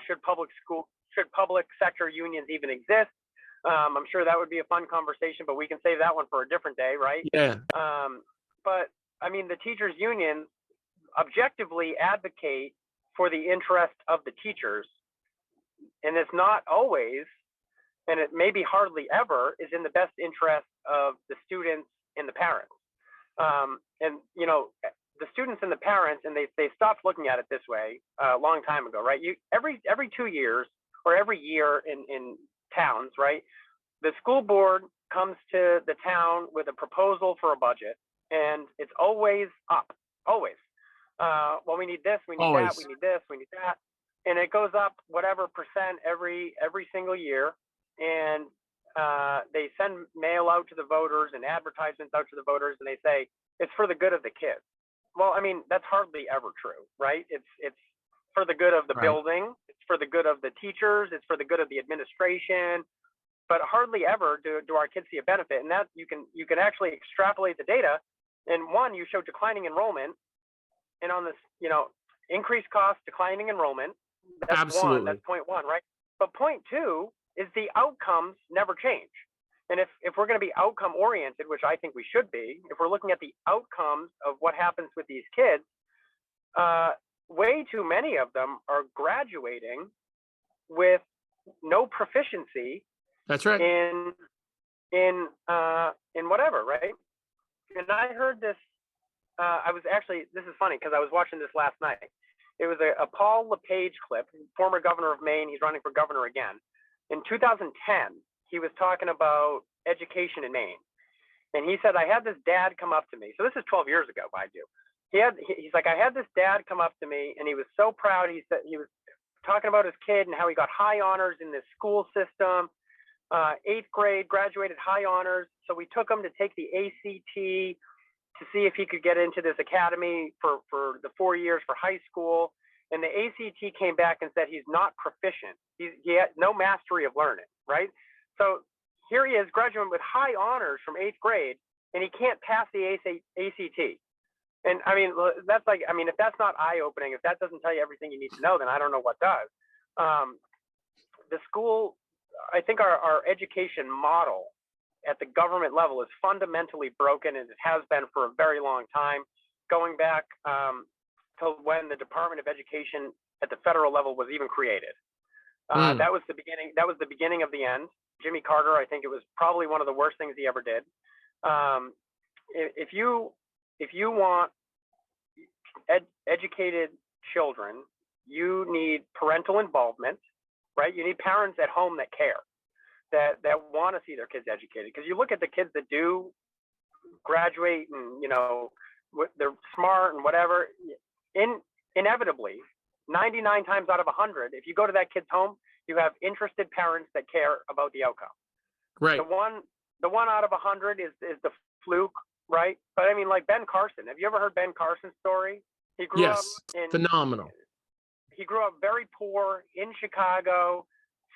should public sector unions even exist? I'm sure that would be a fun conversation, but we can save that one for a different day, right? Yeah. But the teachers union objectively advocate for the interest of the teachers, and it's not always, and it maybe hardly ever, is in the best interest of the students and the parents. The students and the parents, and they stopped looking at it this way a long time ago, right? Every 2 years or every year in towns, right? The school board comes to the town with a proposal for a budget, and it's always up, always. Well, we need this, we need always. That, we need this, we need that, and it goes up whatever percent every single year, and they send mail out to the voters and advertisements out to the voters, and they say it's for the good of the kids. Well, that's hardly ever true, right? It's for the good of the building, it's for the good of the teachers, it's for the good of the administration, but hardly ever do our kids see a benefit. And that you can actually extrapolate the data. And one, you show declining enrollment, and on this, increased cost, declining enrollment. That's Absolutely. That's point 1, right? But point 2 is the outcomes never change. And if we're going to be outcome oriented, which I think we should be, if we're looking at the outcomes of what happens with these kids, way too many of them are graduating with no proficiency. That's right. In whatever, right? And I heard this. This is funny because I was watching this last night. It was a Paul LePage clip, former governor of Maine. He's running for governor again. In 2010, he was talking about education in Maine. And he said, I had this dad come up to me. So this is 12 years ago, mind you. He's like, I had this dad come up to me, and he was so proud. He said he was talking about his kid and how he got high honors in this school system. 8th grade, graduated high honors. So we took him to take the ACT to see if he could get into this academy for the 4 years for high school. And the ACT came back and said he's not proficient. He had no mastery of learning, right? So here he is, graduating with high honors from 8th grade, and he can't pass the ACT. And that's if that's not eye-opening, if that doesn't tell you everything you need to know, then I don't know what does. The school, I think our education model at the government level is fundamentally broken, and it has been for a very long time, going back to when the Department of Education at the federal level was even created. That was the beginning. That was the beginning of the end. Jimmy Carter, I think it was probably one of the worst things he ever did. If you want educated children, you need parental involvement, right? You need parents at home that care, that want to see their kids educated. Because you look at the kids that do graduate and, you know, they're smart and whatever, inevitably, 99 times out of 100, if you go to that kid's home, you have interested parents that care about the outcome. Right. The one out of 100 is the fluke, right? But I mean, like Ben Carson. Have you ever heard Ben Carson's story? He grew up in phenomenal. He grew up very poor in Chicago,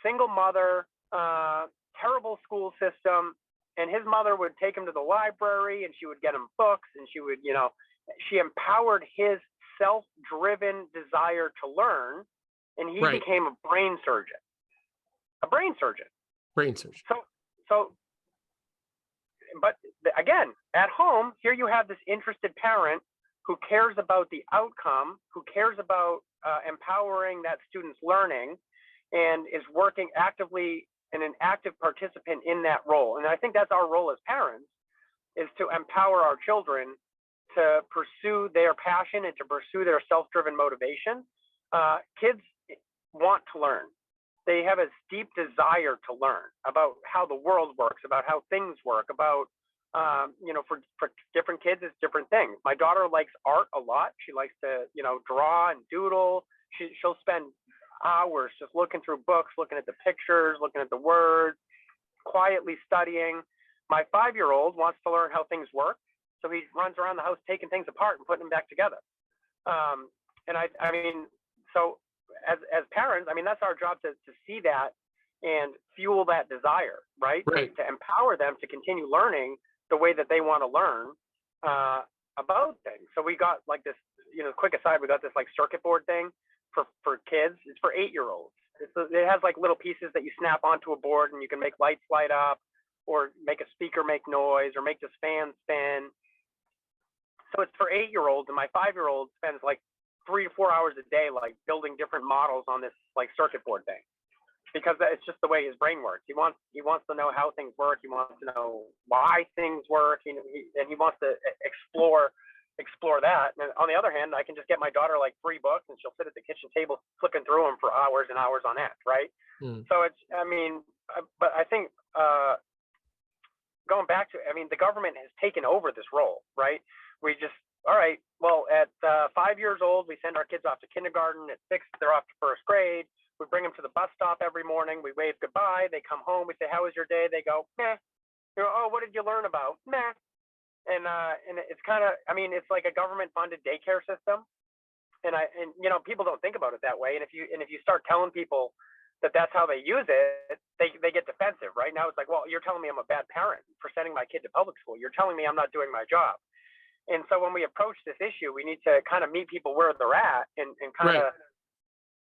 single mother, terrible school system, and his mother would take him to the library and she would get him books, and she would, you know, she empowered his self-driven desire to learn, and he became a brain surgeon. So, but again, at home, here you have this interested parent who cares about the outcome, who cares about empowering that student's learning, and is working actively and an active participant in that role. And I think that's our role as parents, is to empower our children to pursue their passion and to pursue their self-driven motivation. Kids want to learn. They have a deep desire to learn about how the world works, about how things work, about, you know, for different kids, it's different things. My daughter likes art a lot. She likes to, you know, draw and doodle. She'll spend hours just looking through books, looking at the pictures, looking at the words, quietly studying. My 5-year-old wants to learn how things work, so he runs around the house taking things apart and putting them back together. And I mean, so as parents, I mean, that's our job to see that and fuel that desire, right? To empower them to continue learning the way that they want to learn about things. So we got like this, you know, quick aside, we got this like circuit board thing for kids. It's for 8-year-olds. It has like little pieces that you snap onto a board, and you can make lights light up, or make a speaker make noise, or make this fan spin. So it's for 8-year-olds, and my 5-year-old spends like 3 to 4 hours a day, like building different models on this like circuit board thing, because it's just the way his brain works. He wants to know how things work. He wants to know why things work, and he wants to explore that. And on the other hand, I can just get my daughter like 3 books, and she'll sit at the kitchen table flipping through them for hours and hours on end, right? So it's, I mean, but I think going back to, I mean, the government has taken over this role, right? We just, all right, well, at 5 years old, we send our kids off to kindergarten. At 6, they're off to 1st grade. We bring them to the bus stop every morning. We wave goodbye. They come home. We say, how was your day? They go, meh. You know, oh, what did you learn about? Meh. And it's kind of, I mean, it's like a government-funded daycare system. And you know, people don't think about it that way. And if you start telling people that that's how they use it, they get defensive, right? Now it's like, well, you're telling me I'm a bad parent for sending my kid to public school. You're telling me I'm not doing my job. And so when we approach this issue, we need to kind of meet people where they're at, and kind of,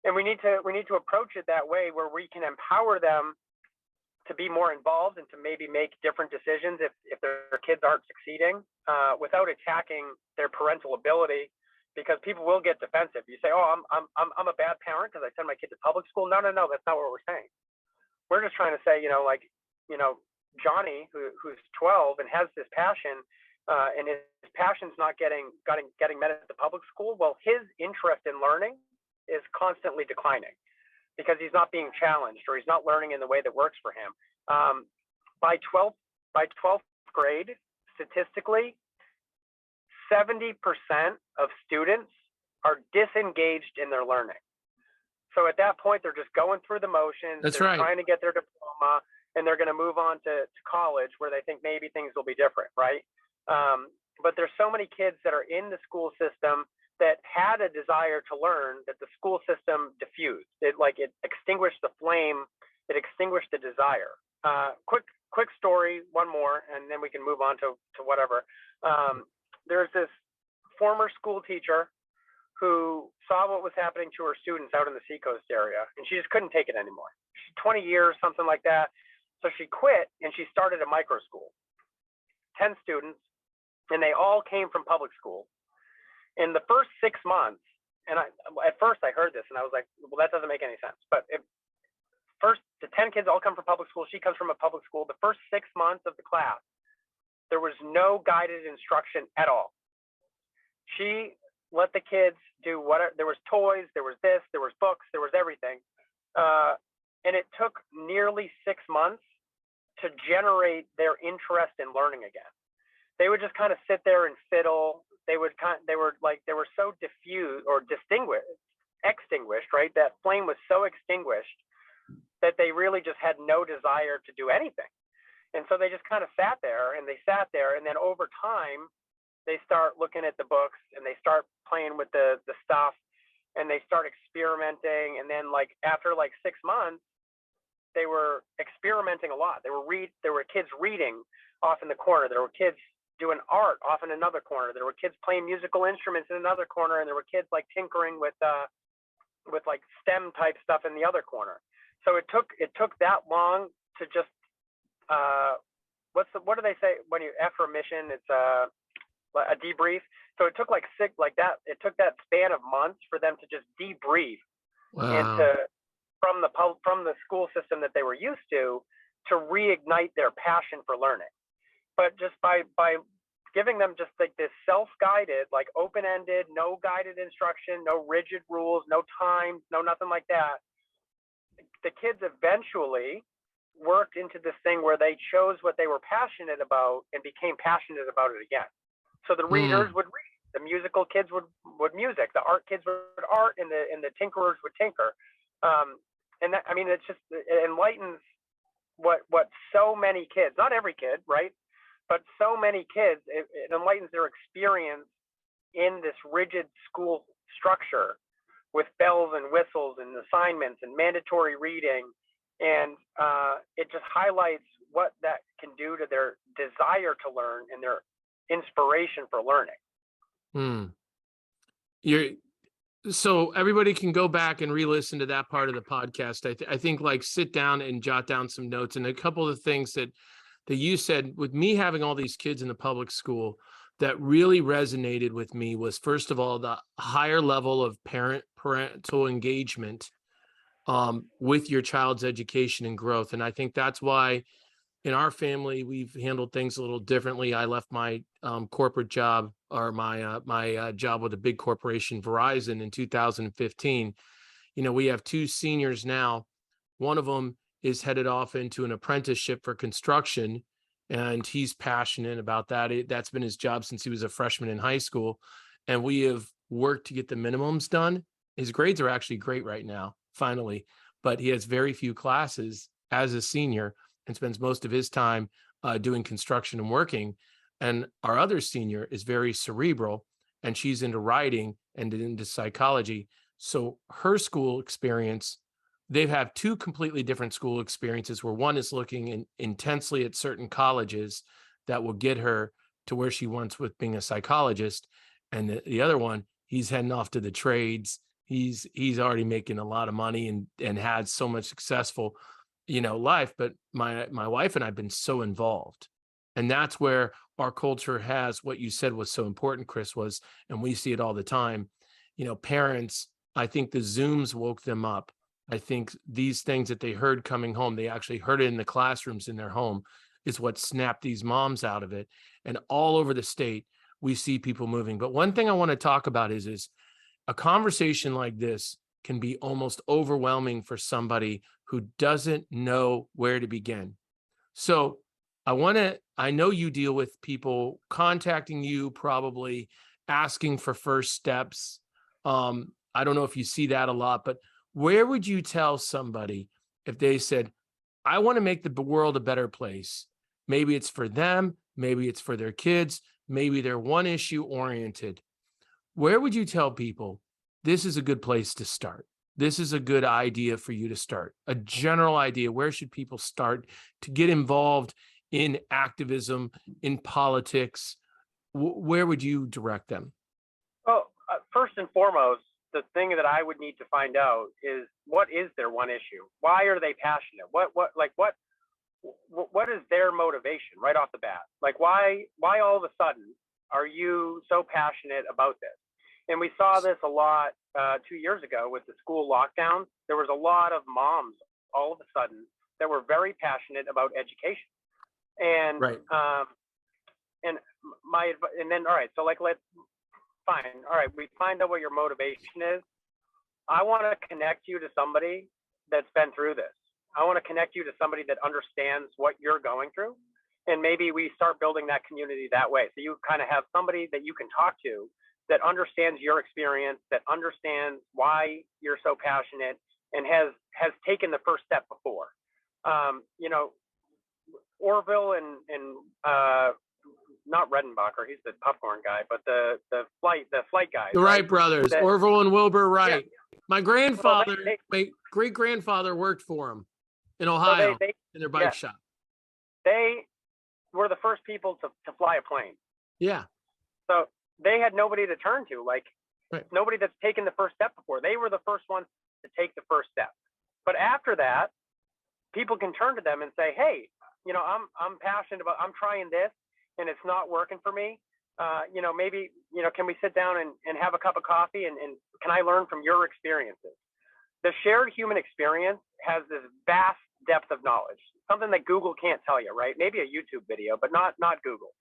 and we need to approach it that way, where we can empower them to be more involved and to maybe make different decisions if their kids aren't succeeding, without attacking their parental ability, because people will get defensive. You say, oh, I'm a bad parent because I send my kid to public school. No, that's not what we're saying. We're just trying to say, you know, like, you know, Johnny, who's 12 and has this passion, and his passion's not getting met at the public school. Well, his interest in learning is constantly declining because he's not being challenged, or he's not learning in the way that works for him. By 12th grade, statistically, 70% of students are disengaged in their learning. So at that point, they're just going through the motions. They're trying to get their diploma, and they're going to move on to college, where they think maybe things will be different, right? But there's so many kids that are in the school system that had a desire to learn that the school system diffused. It extinguished the flame. It extinguished the desire. Quick story, one more, and then we can move on to whatever. There's this former school teacher who saw what was happening to her students out in the Seacoast area, and she just couldn't take it anymore. 20 years, something like that. So she quit and she started a micro school, 10 students, and they all came from public school. In the first 6 months, and at first I heard this and I was like, well, that doesn't make any sense. But first, the 10 kids all come from public school. She comes from a public school. The first 6 months of the class, there was no guided instruction at all. She let the kids do whatever. There was toys, there was this, there was books, there was everything. And it took nearly 6 months to generate their interest in learning again. They would just kind of sit there and fiddle. They were so diffused or extinguished, right? That flame was so extinguished that they really just had no desire to do anything. And so they just kind of sat there, and then over time, they start looking at the books and they start playing with the stuff, and they start experimenting. And then after 6 months, they were experimenting a lot. There were kids reading off in the corner. There were kids doing art off in another corner. There were kids playing musical instruments in another corner, and there were kids tinkering with STEM type stuff in the other corner. So it took that long to just what do they say when you after a mission? It's a debrief. So it took it took that span of months for them to just debrief. Wow. And from the school system that they were used to reignite their passion for learning. But just by giving them just this self-guided, open-ended, no guided instruction, no rigid rules, no times, no nothing like that, the kids eventually worked into this thing where they chose what they were passionate about and became passionate about it again. So the readers would read, the musical kids would music, the art kids would art, and the tinkerers would tinker. And that, it enlightens what so many kids, not every kid, right? But so many kids, it enlightens their experience in this rigid school structure with bells and whistles and assignments and mandatory reading. And it just highlights what that can do to their desire to learn and their inspiration for learning. So everybody can go back and re-listen to that part of the podcast. I think sit down and jot down some notes. And a couple of things that you said, with me having all these kids in the public school, that really resonated with me was, first of all, the higher level of parental engagement with your child's education and growth. And I think that's why in our family, we've handled things a little differently. I left my corporate job, or my job with a big corporation, Verizon, in 2015. We have 2 seniors now. One of them is headed off into an apprenticeship for construction, and he's passionate about that. That's been his job since he was a freshman in high school. And we have worked to get the minimums done. His grades are actually great right now, finally, but he has very few classes as a senior and spends most of his time doing construction and working. And our other senior is very cerebral, and she's into writing and into psychology. So her school experience, they have 2 completely different school experiences, where one is looking intensely at certain colleges that will get her to where she wants with being a psychologist. And the other one, he's heading off to the trades. He's already making a lot of money and had so much successful life. But my wife and I've been so involved, and that's where our culture has what you said was so important, Chris, was, and we see it all the time, parents, I think the Zooms woke them up. I think these things that they heard coming home, they actually heard it in the classrooms in their home, is what snapped these moms out of it. And all over the state, we see people moving. But one thing I want to talk about is a conversation like this can be almost overwhelming for somebody who doesn't know where to begin. So I know you deal with people contacting you, probably asking for first steps. I don't know if you see that a lot, but where would you tell somebody if they said, I want to make the world a better place? Maybe it's for them, maybe it's for their kids, maybe they're one issue oriented. Where would you tell people this is a good place to start? This is a good idea for you to start. A general idea. Where should people start to get involved in activism, in politics? Where would you direct them? Well, first and foremost, the thing that I would need to find out is, what is their one issue? Why are they passionate? What what is their motivation right off the bat? Like, why all of a sudden are you so passionate about this? And we saw this a lot 2 years ago with the school lockdowns. There was a lot of moms all of a sudden that were very passionate about education. And Right. And then, all right, so like, fine. All right, we find out what your motivation is. I want to connect you to somebody that's been through this. I want to connect you to somebody that understands what you're going through. And maybe we start building that community that way. So you kind of have somebody that you can talk to that understands your experience, that understands why you're so passionate, and has taken the first step before. You know, Orville and not Redenbacher, he's the popcorn guy, but the flight guys. The Wright brothers, Orville and Wilbur Wright. Yeah. My grandfather, my great grandfather worked for him in Ohio in their bike shop. They were the first people to fly a plane. Yeah. So they had nobody to turn to, like nobody that's taken the first step before. They were the first ones to take the first step. But after that, people can turn to them and say, hey, you know, I'm passionate about, I'm trying this and it's not working for me. You know, maybe, you know, can we sit down and have a cup of coffee and can I learn from your experiences? The shared human experience has this vast depth of knowledge, something that Google can't tell you, right? Maybe a YouTube video, but not Google.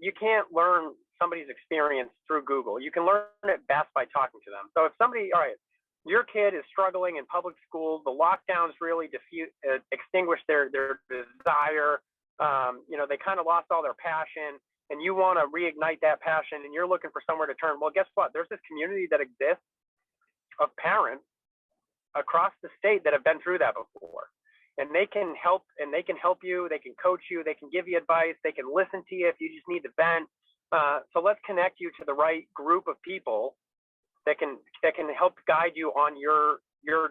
You can't learn somebody's experience through Google. You can learn it best by talking to them. So if somebody, all right, your kid is struggling in public school, the lockdowns really extinguished their desire. You know, they kind of lost all their passion, and you want to reignite that passion, and you're looking for somewhere to turn. Well, guess what? There's this community that exists of parents across the state that have been through that before. And they can help you, they can coach you, they can give you advice, they can listen to you if you just need to vent. So let's connect you to the right group of people that can help guide you on your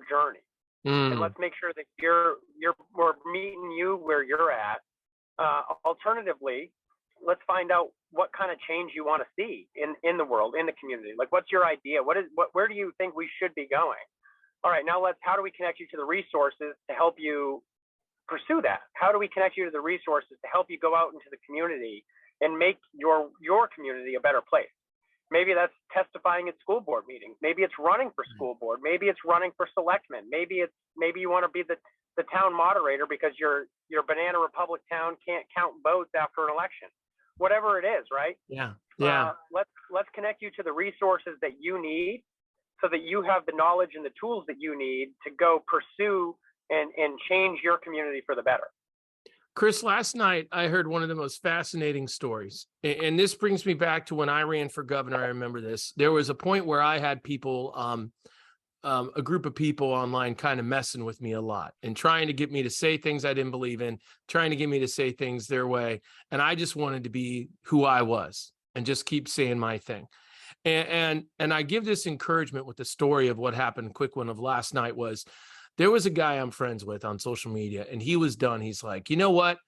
journey. And let's make sure that we're meeting you where you're at. Alternatively, let's find out what kind of change you want to see in the world, in the community. Like, what's your idea? Where do you think we should be going? All right, now how do we connect you to the resources to help you pursue that? How do we connect you to the resources to help you go out into the community and make your community a better place? Maybe that's testifying at school board meetings. Maybe it's running for school board. Maybe it's running for selectmen. Maybe you want to be the town moderator because your Banana Republic town can't count votes after an election. Whatever it is, right? Yeah. Let's connect you to the resources that you need, so that you have the knowledge and the tools that you need to go pursue and change your community for the better. Chris, last night I heard one of the most fascinating stories, and this brings me back to when I ran for governor. I remember this. There was a point where I had people, a group of people online kind of messing with me a lot and trying to get me to say things I didn't believe in, trying to get me to say things their way. And I just wanted to be who I was and just keep saying my thing. And I give this encouragement with the story of what happened. Quick one of last night was there was a guy I'm friends with on social media, and he was done. He's like, you know what?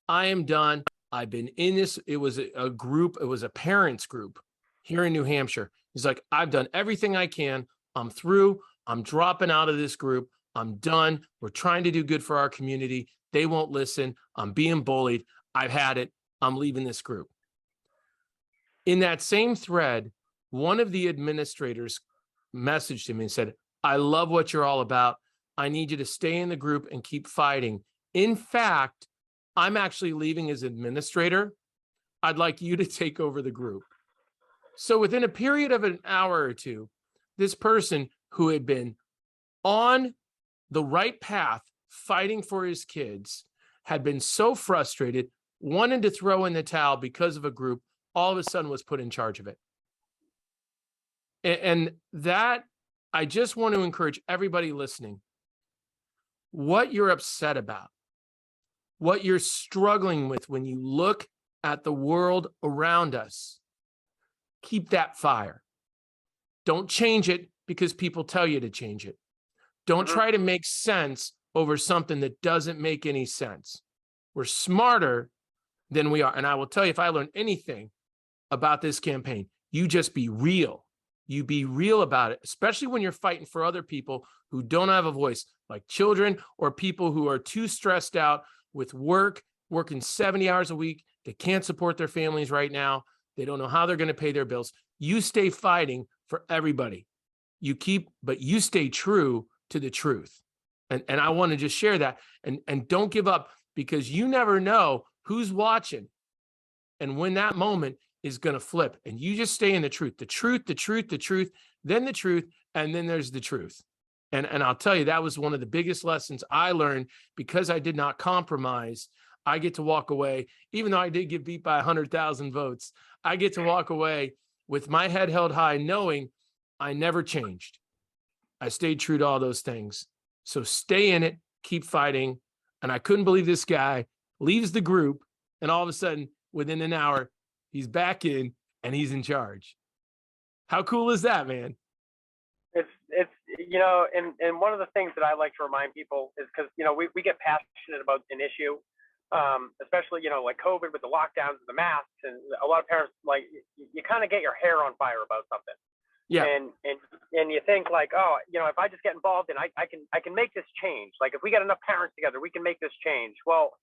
I am done. I've been in this. It was a group. It was a parents group here in New Hampshire. He's like, I've done everything I can. I'm through. I'm dropping out of this group. I'm done. We're trying to do good for our community. They won't listen. I'm being bullied. I've had it. I'm leaving this group. In that same thread, one of the administrators messaged him and said, I love what you're all about. I need you to stay in the group and keep fighting. In fact, I'm actually leaving as administrator. I'd like you to take over the group. So within a period of an hour or two, this person who had been on the right path, fighting for his kids, had been so frustrated, wanted to throw in the towel because of a group, all of a sudden was put in charge of it. And that, I just want to encourage everybody listening, what you're upset about, what you're struggling with when you look at the world around us, keep that fire. Don't change it because people tell you to change it. Don't try to make sense over something that doesn't make any sense. We're smarter than we are. And I will tell you, if I learned anything about this campaign, you just be real. You be real about it, especially when you're fighting for other people who don't have a voice, like children or people who are too stressed out with working 70 hours a week. They can't support their families right now. They don't know how they're going to pay their bills. You stay fighting for everybody. But you stay true to the truth. And I want to just share that, and don't give up, because you never know who's watching and when that moment is going to flip, and you just stay in the truth, then the truth, and then there's the truth. And I'll tell you, that was one of the biggest lessons I learned, because I did not compromise. I get to walk away, even though I did get beat by 100,000 votes, I get to walk away with my head held high, knowing I never changed. I stayed true to all those things. So stay in it, keep fighting. And I couldn't believe this guy leaves the group, and all of a sudden, within an hour, he's back in and he's in charge. How cool is that, man? It's and one of the things that I like to remind people is, because, we get passionate about an issue, especially, like COVID with the lockdowns and the masks, and a lot of parents, like, you kind of get your hair on fire about something. Yeah. And you think, like, oh, if I just get involved and I can make this change. Like, if we get enough parents together, we can make this change. Well,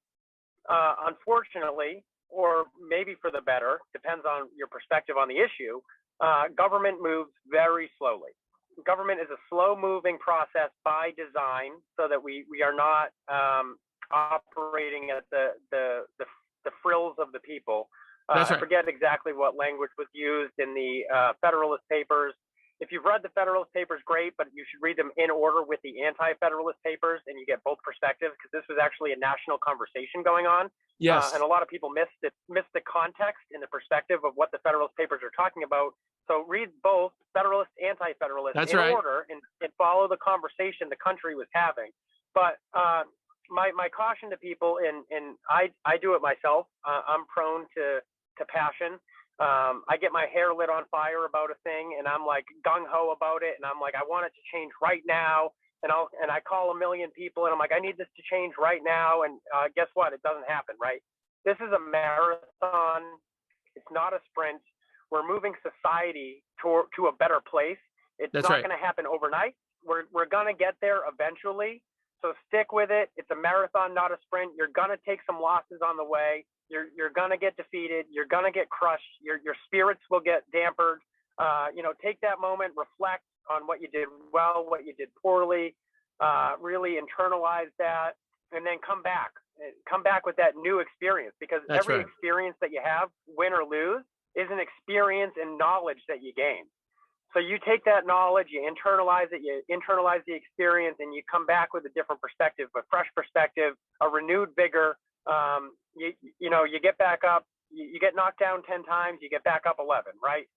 unfortunately, or maybe for the better, depends on your perspective on the issue, government moves very slowly. Government is a slow-moving process by design, so that we are not operating at the frills of the people. That's right. I forget exactly what language was used in the Federalist Papers. If you've read the Federalist Papers, great, but you should read them in order with the Anti-Federalist Papers, and you get both perspectives, because this was actually a national conversation going on. Yes. And a lot of people missed the context and the perspective of what the Federalist Papers are talking about. So read both Federalist, Anti-Federalist in order, and follow the conversation the country was having. But my caution to people, and I do it myself, I'm prone to passion. I get my hair lit on fire about a thing, and I'm like gung-ho about it, and I'm like, I want it to change right now. And I call a million people, and I'm like, I need this to change right now. And guess what? It doesn't happen, right? This is a marathon. It's not a sprint. We're moving society to a better place. It's not going to happen overnight. We're going to get there eventually. So stick with it. It's a marathon, not a sprint. You're going to take some losses on the way. You're going to get defeated. You're going to get crushed. Your spirits will get dampered. Take that moment, reflect on what you did well, what you did poorly, really internalize that, and then come back with that new experience, because every experience that you have, win or lose, is an experience and knowledge that you gain. So you take that knowledge, you internalize it, you internalize the experience, and you come back with a different perspective, a fresh perspective, a renewed vigor. You get back up, you get knocked down 10 times, you get back up 11, right?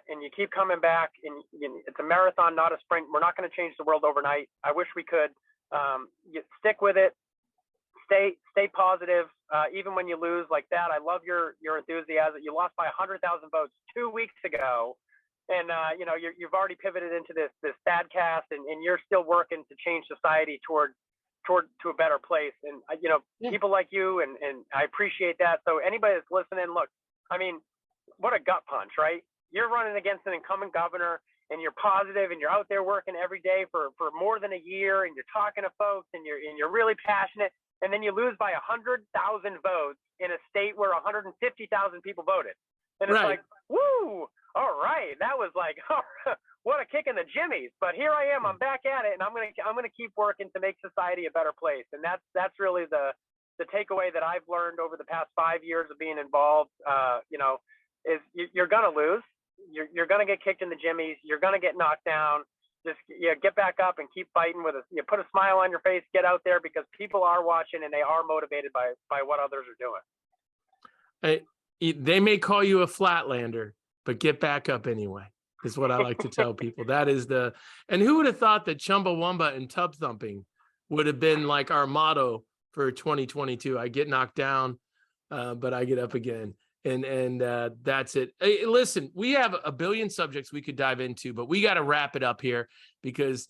And you keep coming back, and it's a marathon, not a sprint. We're not going to change the world overnight. I wish we could. You stick with it. Stay positive. Even when you lose like that, I love your enthusiasm. You lost by 100,000 votes 2 weeks ago, and you've already pivoted into this ThadCast, and you're still working to change society toward to a better place. And people like you, and I appreciate that. So anybody that's listening, look, I mean, what a gut punch, right? You're running against an incumbent governor, and you're positive, and you're out there working every day for more than a year, and you're talking to folks, and you're really passionate, and then you lose by 100,000 votes in a state where 150,000 people voted. And it's like, woo, all right, that was like, what a kick in the jimmies. But here I am, I'm back at it, and I'm gonna keep working to make society a better place. And that's really the takeaway that I've learned over the past 5 years of being involved. Is you're gonna lose. You're going to get kicked in the jimmies. You're going to get knocked down. Just get back up and keep fighting put a smile on your face, get out there, because people are watching and they are motivated by what others are doing. They may call you a flatlander, but get back up anyway, is what I like to tell people. That is and who would have thought that Chumbawamba and tub thumping would have been like our motto for 2022? I get knocked down, but I get up again. And that's it. Hey, listen, we have a billion subjects we could dive into, but we got to wrap it up here, because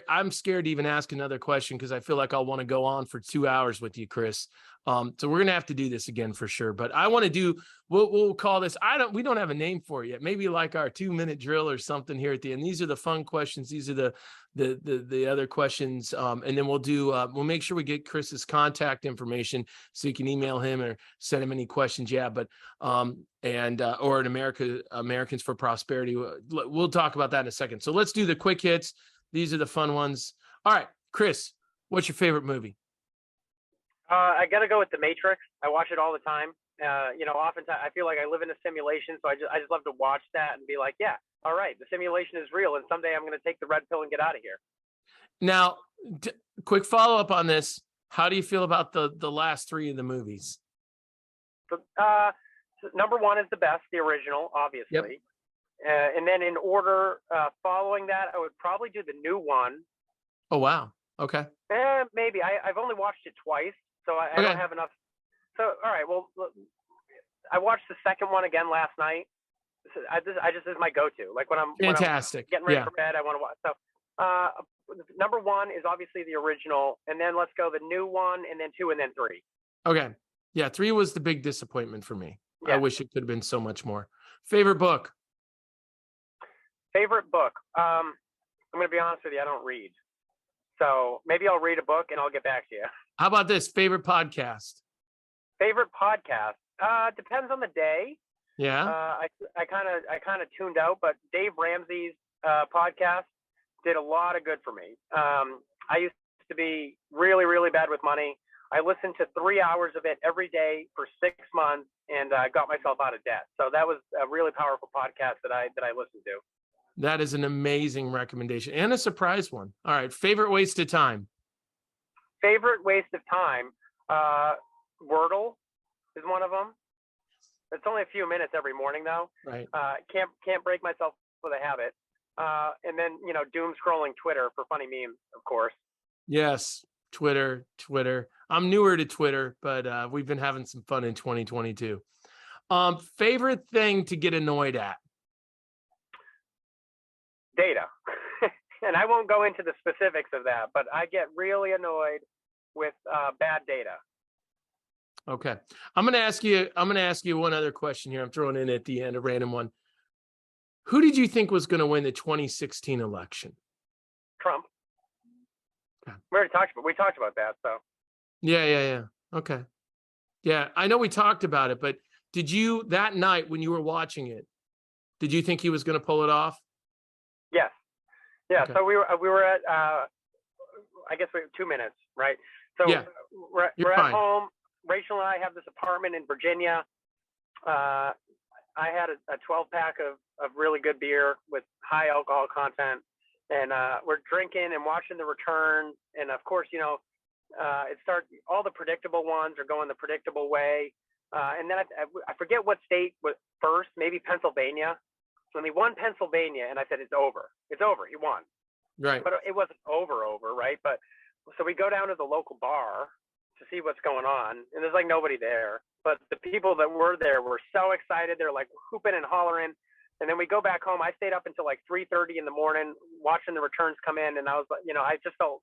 I'm scared to even ask another question because I feel like I'll want to go on for 2 hours with you, Chris. So we're gonna have to do this again for sure. But I want to do, we'll call this, we don't have a name for it yet. Maybe like our 2-minute drill or something here at the end. These are the fun questions. These are the other questions. And then we'll make sure we get Chris's contact information so you can email him or send him any questions. Yeah, but or at Americans for Prosperity. We'll talk about that in a second. So let's do the quick hits. These are the fun ones. All right, Chris, what's your favorite movie? I got to go with The Matrix. I watch it all the time. Oftentimes I feel like I live in a simulation, so I just love to watch that and be like, yeah, all right, the simulation is real, and someday I'm going to take the red pill and get out of here. Now, quick follow up on this. How do you feel about the last 3 of the movies? Number 1 is the best, the original, obviously. Yep. And then in order, following that, I would probably do the new one. Oh, wow. Okay. Maybe. I've only watched it twice, so I don't have enough. So, all right. Well, I watched the second one again last night. I just is my go-to. Like when I'm fantastic. When I'm getting ready for bed, I want to watch. So, number 1 is obviously the original, and then let's go the new one, and then 2, and then 3. Okay. Yeah, 3 was the big disappointment for me. Yeah. I wish it could have been so much more. Favorite book? Favorite book? I'm going to be honest with you. I don't read. So maybe I'll read a book and I'll get back to you. How about this? Favorite podcast? Favorite podcast? Depends on the day. Yeah. I kind of tuned out, but Dave Ramsey's podcast did a lot of good for me. I used to be really, really bad with money. I listened to 3 hours of it every day for 6 months and got myself out of debt. So that was a really powerful podcast that I listened to. That is an amazing recommendation and a surprise one. All right. Favorite waste of time? Favorite waste of time? Wordle is one of them. It's only a few minutes every morning though. Right. Can't break myself with a habit. And then, doom scrolling Twitter for funny memes, of course. Yes. Twitter. I'm newer to Twitter, but we've been having some fun in 2022. Favorite thing to get annoyed at? Data. And I won't go into the specifics of that, but I get really annoyed with bad data. Okay. I'm going to ask you one other question here. I'm throwing in at the end, a random one. Who did you think was going to win the 2016 election? Trump. Okay. We talked about that. So. Yeah. Okay. Yeah. I know we talked about it, but did you, that night when you were watching it, did you think he was going to pull it off? Yes. Yeah. Okay. So we were at, I guess we have 2 minutes, right? So yeah. we're at home. Rachel and I have this apartment in Virginia. I had a 12-pack of really good beer with high alcohol content, and we're drinking and watching the returns. And of course, it starts. All the predictable ones are going the predictable way. And then I forget what state was first. Maybe Pennsylvania. When he won Pennsylvania, and I said, "It's over. It's over. He won." Right. But it wasn't over, right? But so we go down to the local bar to see what's going on, and there's like nobody there. But the people that were there were so excited. They're like hooping and hollering. And then we go back home. I stayed up until like 3:30 in the morning watching the returns come in, and I was like, I just felt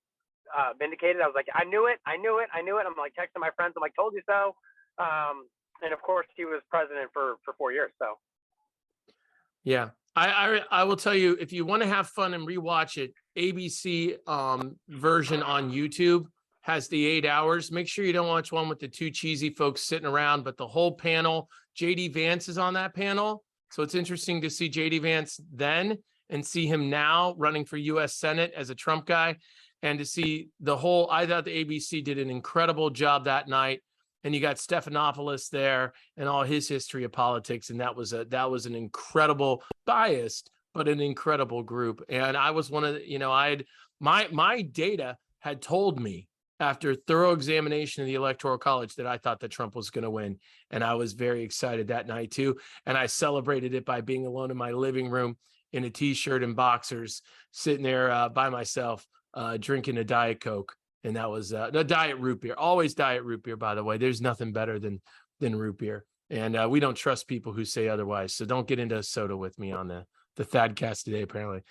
vindicated. I was like, I knew it. I'm like texting my friends. I'm like, told you so. And of course, he was president for 4 years. So. Yeah, I will tell you, if you want to have fun and rewatch it, ABC version on YouTube has the 8 hours. Make sure you don't watch one with the 2 cheesy folks sitting around, but the whole panel. JD Vance is on that panel. So it's interesting to see JD Vance then and see him now running for US Senate as a Trump guy, and to see the whole, I thought the ABC did an incredible job that night. And you got Stephanopoulos there and all his history of politics. And that was an incredible, biased, but an incredible group. And I was one of the, my data had told me after thorough examination of the Electoral College that I thought that Trump was going to win. And I was very excited that night too. And I celebrated it by being alone in my living room in a t-shirt and boxers, sitting there by myself, drinking a Diet Coke. And that was a diet root beer. Always diet root beer, by the way. There's nothing better than root beer. And we don't trust people who say otherwise. So don't get into soda with me on the ThadCast today, apparently.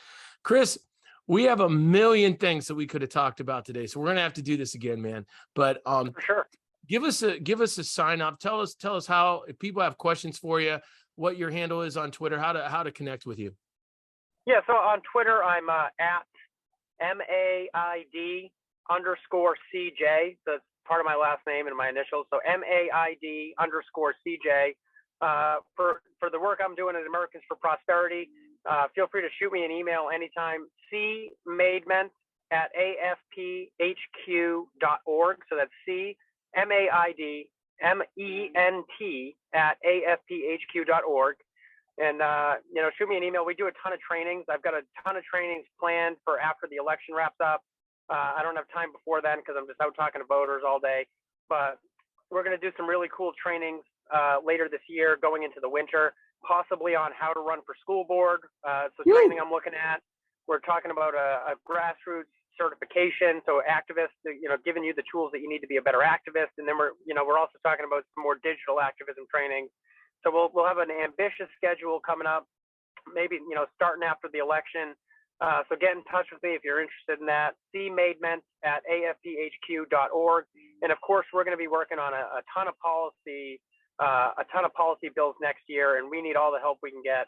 Chris, We have a million things that we could have talked about today, so we're gonna have to do this again, man. But For sure. give us a sign up. Tell us how, if people have questions for you, what your handle is on Twitter, how to connect with you. Yeah, so on Twitter, I'm at MAID_CJ. So it's part of my last name and my initials. So MAID_CJ. For the work I'm doing at Americans for Prosperity, feel free to shoot me an email anytime. cmaidment@afphq.org. So that's CMAIDMENT@afphq.org. And, shoot me an email. We do a ton of trainings. I've got a ton of trainings planned for after the election wraps up. I don't have time before then because I'm just out talking to voters all day. But we're going to do some really cool trainings later this year going into the winter, possibly on how to run for school board. So training I'm looking at. We're talking about a grassroots certification. So activists, giving you the tools that you need to be a better activist. And then we're also talking about some more digital activism training. So we'll have an ambitious schedule coming up, maybe, starting after the election. So get in touch with me if you're interested in that. cmaidment@afphq.org. And of course, we're going to be working on a ton of policy bills next year, and we need all the help we can get,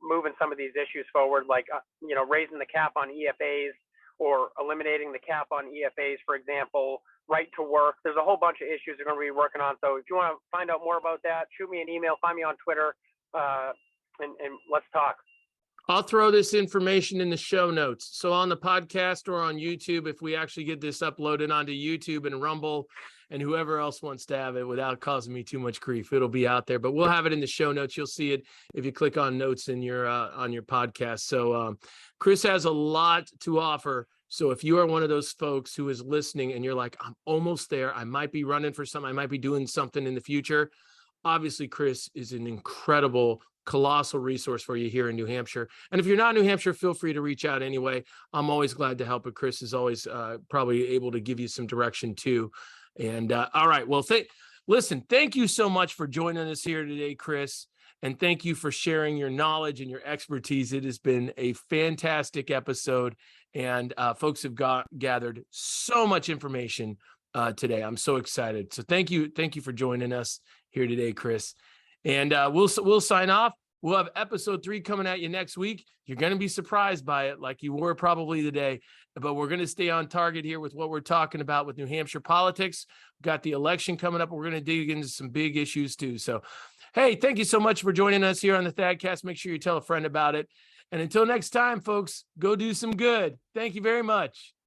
moving some of these issues forward, like, raising the cap on EFAs or eliminating the cap on EFAs, for example, right to work. There's a whole bunch of issues we're going to be working on. So if you want to find out more about that, shoot me an email, find me on Twitter, and let's talk. I'll throw this information in the show notes. So on the podcast or on YouTube, if we actually get this uploaded onto YouTube and Rumble and whoever else wants to have it without causing me too much grief, it'll be out there, but we'll have it in the show notes. You'll see it if you click on notes in your on your podcast. So Chris has a lot to offer. So if you are one of those folks who is listening and you're like, I'm almost there, I might be running for something, I might be doing something in the future. Obviously, Chris is an incredible, colossal resource for you here in New Hampshire. And if you're not in New Hampshire, feel free to reach out anyway. I'm always glad to help, but Chris is always probably able to give you some direction too. And all right, well, listen, thank you so much for joining us here today, Chris. And thank you for sharing your knowledge and your expertise. It has been a fantastic episode, and folks have gathered so much information today. I'm so excited. So thank you for joining us here today, Chris. And we'll sign off. We'll have episode 3 coming at you next week. You're going to be surprised by it, like you were probably today. But we're going to stay on target here with what we're talking about with New Hampshire politics. We've got the election coming up. We're going to dig into some big issues too. So, hey, thank you so much for joining us here on the ThadCast. Make sure you tell a friend about it. And until next time, folks, go do some good. Thank you very much.